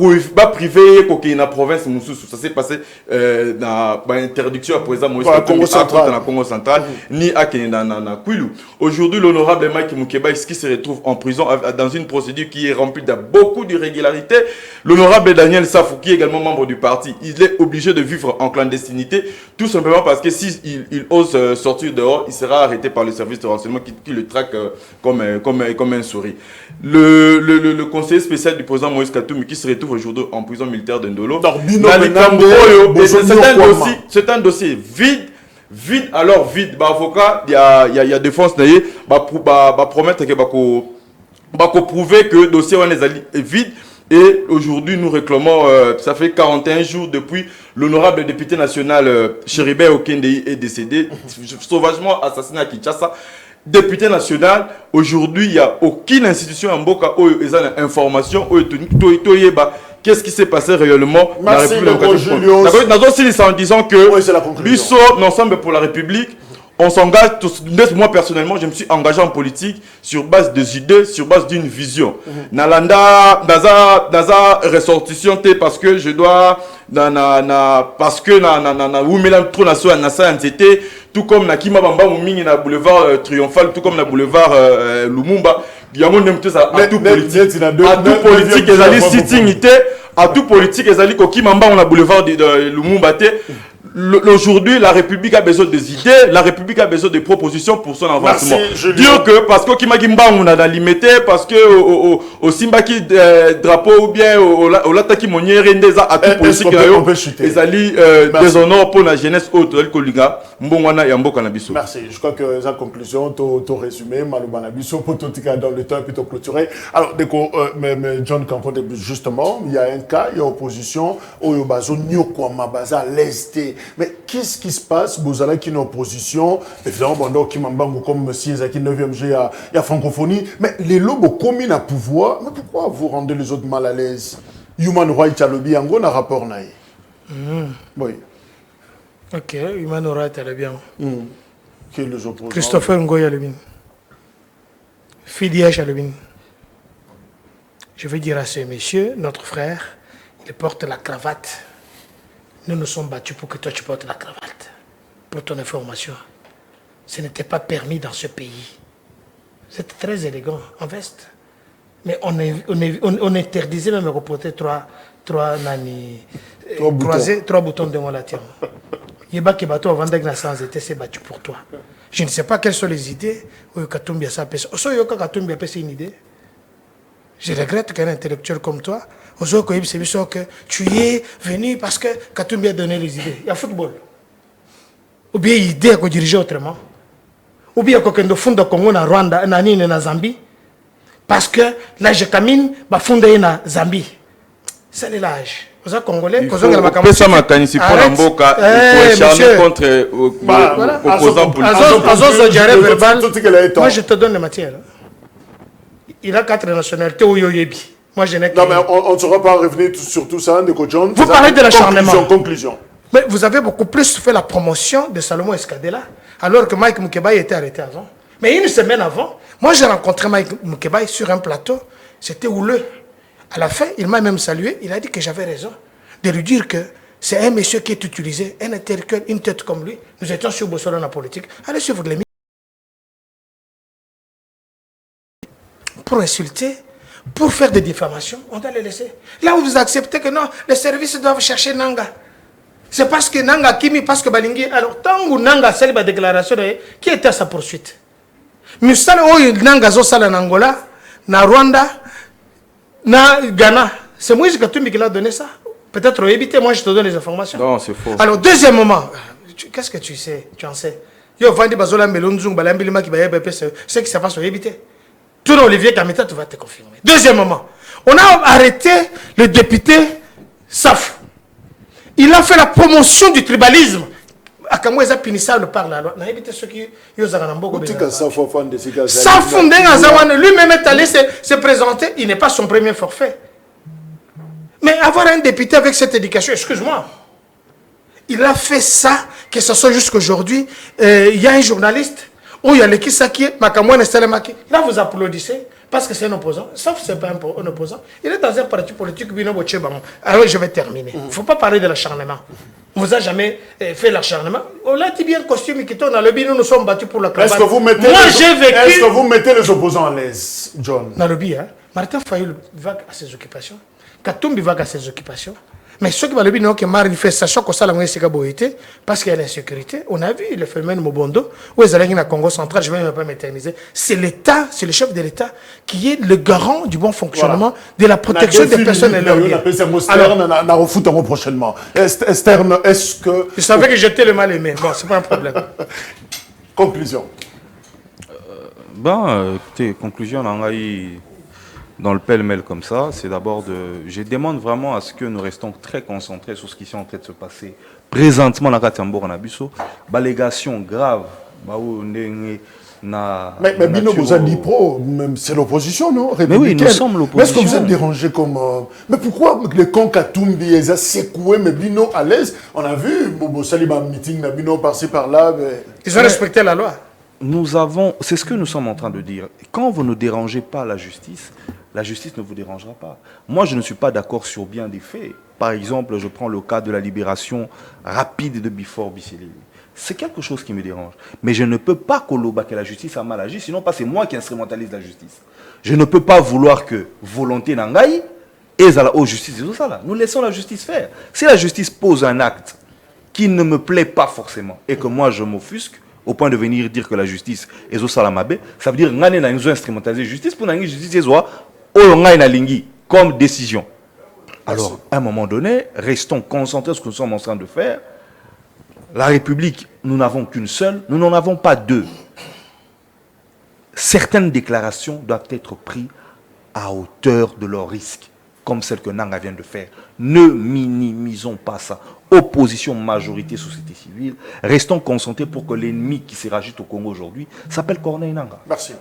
priver la province ça s'est passé dans l'interdiction à président Moïse Katumbi dans la Congo centrale ni à Kwilu. Aujourd'hui, l'honorable Mike Mukeba qui se retrouve en prison dans une procédure qui est remplie de beaucoup d'irrégularités. L'honorable Daniel Safou, qui est également membre du parti, il est obligé de vivre en clandestinité, tout simplement parce que s'il ose sortir dehors, il sera arrêté par le service de renseignement qui le traque comme un souris. Le conseiller spécial du président Moïse Katumbi qui se retrouve aujourd'hui en prison militaire de Ndolo. C'est un dossier vide, alors vide. Avocat, il y a défense, promettre que prouver que le dossier est vide. Et aujourd'hui, nous réclamons, ça fait 41 jours depuis l'honorable député national Chéribert Okendei est décédé, sauvagement assassiné à Kinshasa. Député national, aujourd'hui, il n'y a aucune institution en Boka où ils ont l'information, qu'est-ce qui s'est passé réellement dans la République. En disant que Bissot, l'ensemble pour la République, on s'engage, moi personnellement, je me suis engagé en politique sur base des idées, sur base d'une vision. Nalanda, Naza ressortissant, parce que je dois, parce que tout comme na Kima Bamba Moumini na boulevard Triomphal, tout comme na boulevard Lumumba, il y a à tout politique. À tout politique, ils allaient sitting, à tout politique, ils allaient Kokimamba on a boulevard de Lumumba. Aujourd'hui, la République a besoin des idées, la République a besoin des propositions pour son avancement. Dire que parce que Kimagimba on a limité, parce que au Simbaki drapeau ou bien au Lataki Moniere Ndeza à tout politique, ils allaient déshonneur pour la jeunesse haute, Koliga, Mbongwana et Mboka Nabiso. Merci. Je crois que la conclusion, ton résumé, Malouba Nabiso, pour tout dans le temps et puis clôturer. Alors, mais John Campon, justement, il y a un cas, il y a opposition, au Yobazo, Nyokwama, Baza, l'Est. Mais qu'est-ce qui se passe? Vous avez une opposition, évidemment, comme si Zaki 9e G, il y a francophonie, mais les lobes communes à pouvoir, mais pourquoi vous rendez les autres mal à l'aise? Human Rights Lobby, en gros, un rapport naï. Oui. Ok, Human Rights Lobby. Qui est les opposants? Christopher Ngoya Lobby. Fidiège Lobby. Je vais dire à ce monsieur, notre frère, il porte la cravate. Nous nous sommes battus pour que toi tu portes la cravate. Pour ton information. Ce n'était pas permis dans ce pays. C'était très élégant, en veste. Mais on interdisait même de porter trois boutons de molatien. Yeba qui bateau avant d'être sans été, c'est battu pour toi. Je ne sais pas quelles sont les idées. Katumbi a ça. Katumbi a une idée. Je regrette qu'un intellectuel comme toi, que tu es venu parce que Katumbi a donné les idées. Il y a football. Ou bien l'idée à diriger autrement. Ou bien quand on fonde au Congo, na Rwanda, na Zambie. Parce que là, je camine, va fonder na Zambie. C'est l'âge. Vous êtes Congolais, vous avez la ça m'a canissé pour l'amboka, il faut écharner contre opposants politiques. Moi, je te donne les matières. Il a 4 nationalités au Yoyebi. Moi, je n'ai que... Non, mais on ne saura pas revenir sur tout ça, Ndeko John. Vous parlez de l'acharnement. Conclusion. Mais vous avez beaucoup plus fait la promotion de Salomon Escadela, alors que Mike Mukeba était arrêté avant. Mais une semaine avant, moi, j'ai rencontré Mike Mukeba sur un plateau. C'était houleux. À la fin, il m'a même salué. Il a dit que j'avais raison de lui dire que c'est un monsieur qui est utilisé, un intellectuel, une tête comme lui. Nous étions sur Bossolo dans la politique. Allez suivre les pour insulter, pour faire des diffamations, on doit les laisser. Là où vous acceptez que non, les services doivent chercher Nanga. C'est parce que Nanga Kimi, parce que Balingi. Alors, tant que Nanga a fait la déclaration, qui était à sa poursuite? Mais ça, Nanga Zosala en Angola, na Rwanda, na Ghana. C'est Moïse Katumbi qui l'a donné ça. Peut-être éviter, moi je te donne les informations. Non, c'est faux. Alors, deuxièmement, qu'est-ce que tu sais? Tu en sais. Yo, Vandi Bazola Melonzung, Balambilima qui va y avoir, c'est qui ça passe éviter. Tout Olivier Kameta, tu vas te confirmer. Deuxièmement, on a arrêté le député Saf. Il a fait la promotion du tribalisme. akambo eza punissable par la loi. Nayebi te ceux qui yozaka na mboko Tika ça faut faire des cigares. ça fondé Azawane lui-même est allé se présenter, il n'est pas son premier forfait. Mais avoir un député avec cette éducation, excuse-moi, il a fait ça, que ce soit jusqu'aujourd'hui. Il y a un journaliste, où il y a l'équipe Saki, Makamouane Stelemaki. Là, vous applaudissez, parce que c'est un opposant, sauf que ce n'est pas un opposant. Il est dans un parti politique, alors je vais terminer. Il ne faut pas parler de l'acharnement. On ne vous a jamais fait l'acharnement. On l'a dit bien, costume qui tourne dans le bino, nous sommes battus pour la cravate. Est-ce que vous mettez, est-ce que vous mettez les opposants à l'aise, John? Dans le bi, hein? Martin Fayoul va à ses occupations. Katumbi va à ses occupations. Mais ceux qui vont le dire que manifestation comme ça, parce qu'il y a l'insécurité, on a vu le phénomène Mobondo, où ils allaient au Congo central, je ne vais même pas m'éterniser. C'est l'État, c'est le chef de l'État qui est le garant du bon fonctionnement, de la protection des personnes et leurs biens. Alors, prochainement. Esther, est-ce que... Je savais que j'étais le mal aimé. Bon, c'est pas un problème. Conclusion. Écoutez, conclusion, on a eu... Dans le pêle-mêle comme ça, c'est d'abord de... Je demande vraiment à ce que nous restons très concentrés sur ce qui est en train de se passer présentement dans Katiambo, en Abisso. Ballégation grave. Mais Bino, vous avez dit pro, c'est l'opposition, non? Mais oui, nous sommes l'opposition. Mais est-ce que vous êtes dérangé comme... Mais pourquoi le camp Katumbi les a secoué, mais Bino à l'aise? On a vu Bobo Saliba meeting, Bino par-ci par-là. Mais... Ils ont respecté la loi. Nous avons... C'est ce que nous sommes en train de dire. Quand vous ne dérangez pas la justice ne vous dérangera pas. Moi, je ne suis pas d'accord sur bien des faits. Par exemple, je prends le cas de la libération rapide de Bifor Bisseli. C'est quelque chose qui me dérange. Mais je ne peux pas que la justice a mal agi, sinon pas c'est moi qui instrumentalise la justice. Je ne peux pas vouloir que volonté n'engaille et la justice et tout ça là. Nous laissons la justice faire. Si la justice pose un acte qui ne me plaît pas forcément et que moi je m'offusque, au point de venir dire que la justice est au salamabé, ça veut dire que nous avons instrumentalisé la justice pour que la justice soit comme décision. Alors, à un moment donné, restons concentrés sur ce que nous sommes en train de faire. La République, nous n'avons qu'une seule, nous n'en avons pas deux. Certaines déclarations doivent être prises à hauteur de leur risque, comme celle que Nanga vient de faire. Ne minimisons pas ça. Opposition, majorité, société civile. Restons concentrés pour que l'ennemi qui se ragite au Congo aujourd'hui s'appelle Corneille Nanga. Merci.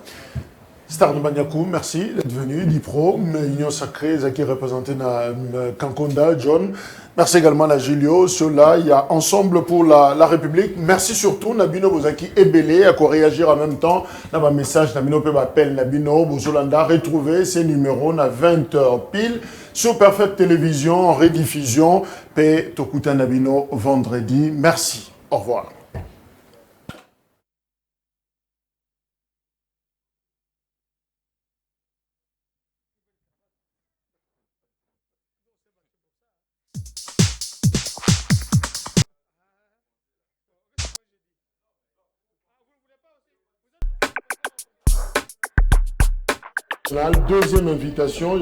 Star Banyakou, merci d'être venu. Dipro, Union Sacrée, qui représentait Kankonda, John. Merci également à Julio. Ceux-là, il y a Ensemble pour la République. Merci surtout, Nabino Bozaki Ebele, à quoi réagir en même temps. Dans un message, Nabino peut m'appeler Nabino Bozolanda. Retrouvez ces numéros à 20h pile sur Perfect Télévision, en rediffusion. P. Tokuta Nabino vendredi. Merci. Au revoir. La deuxième invitation.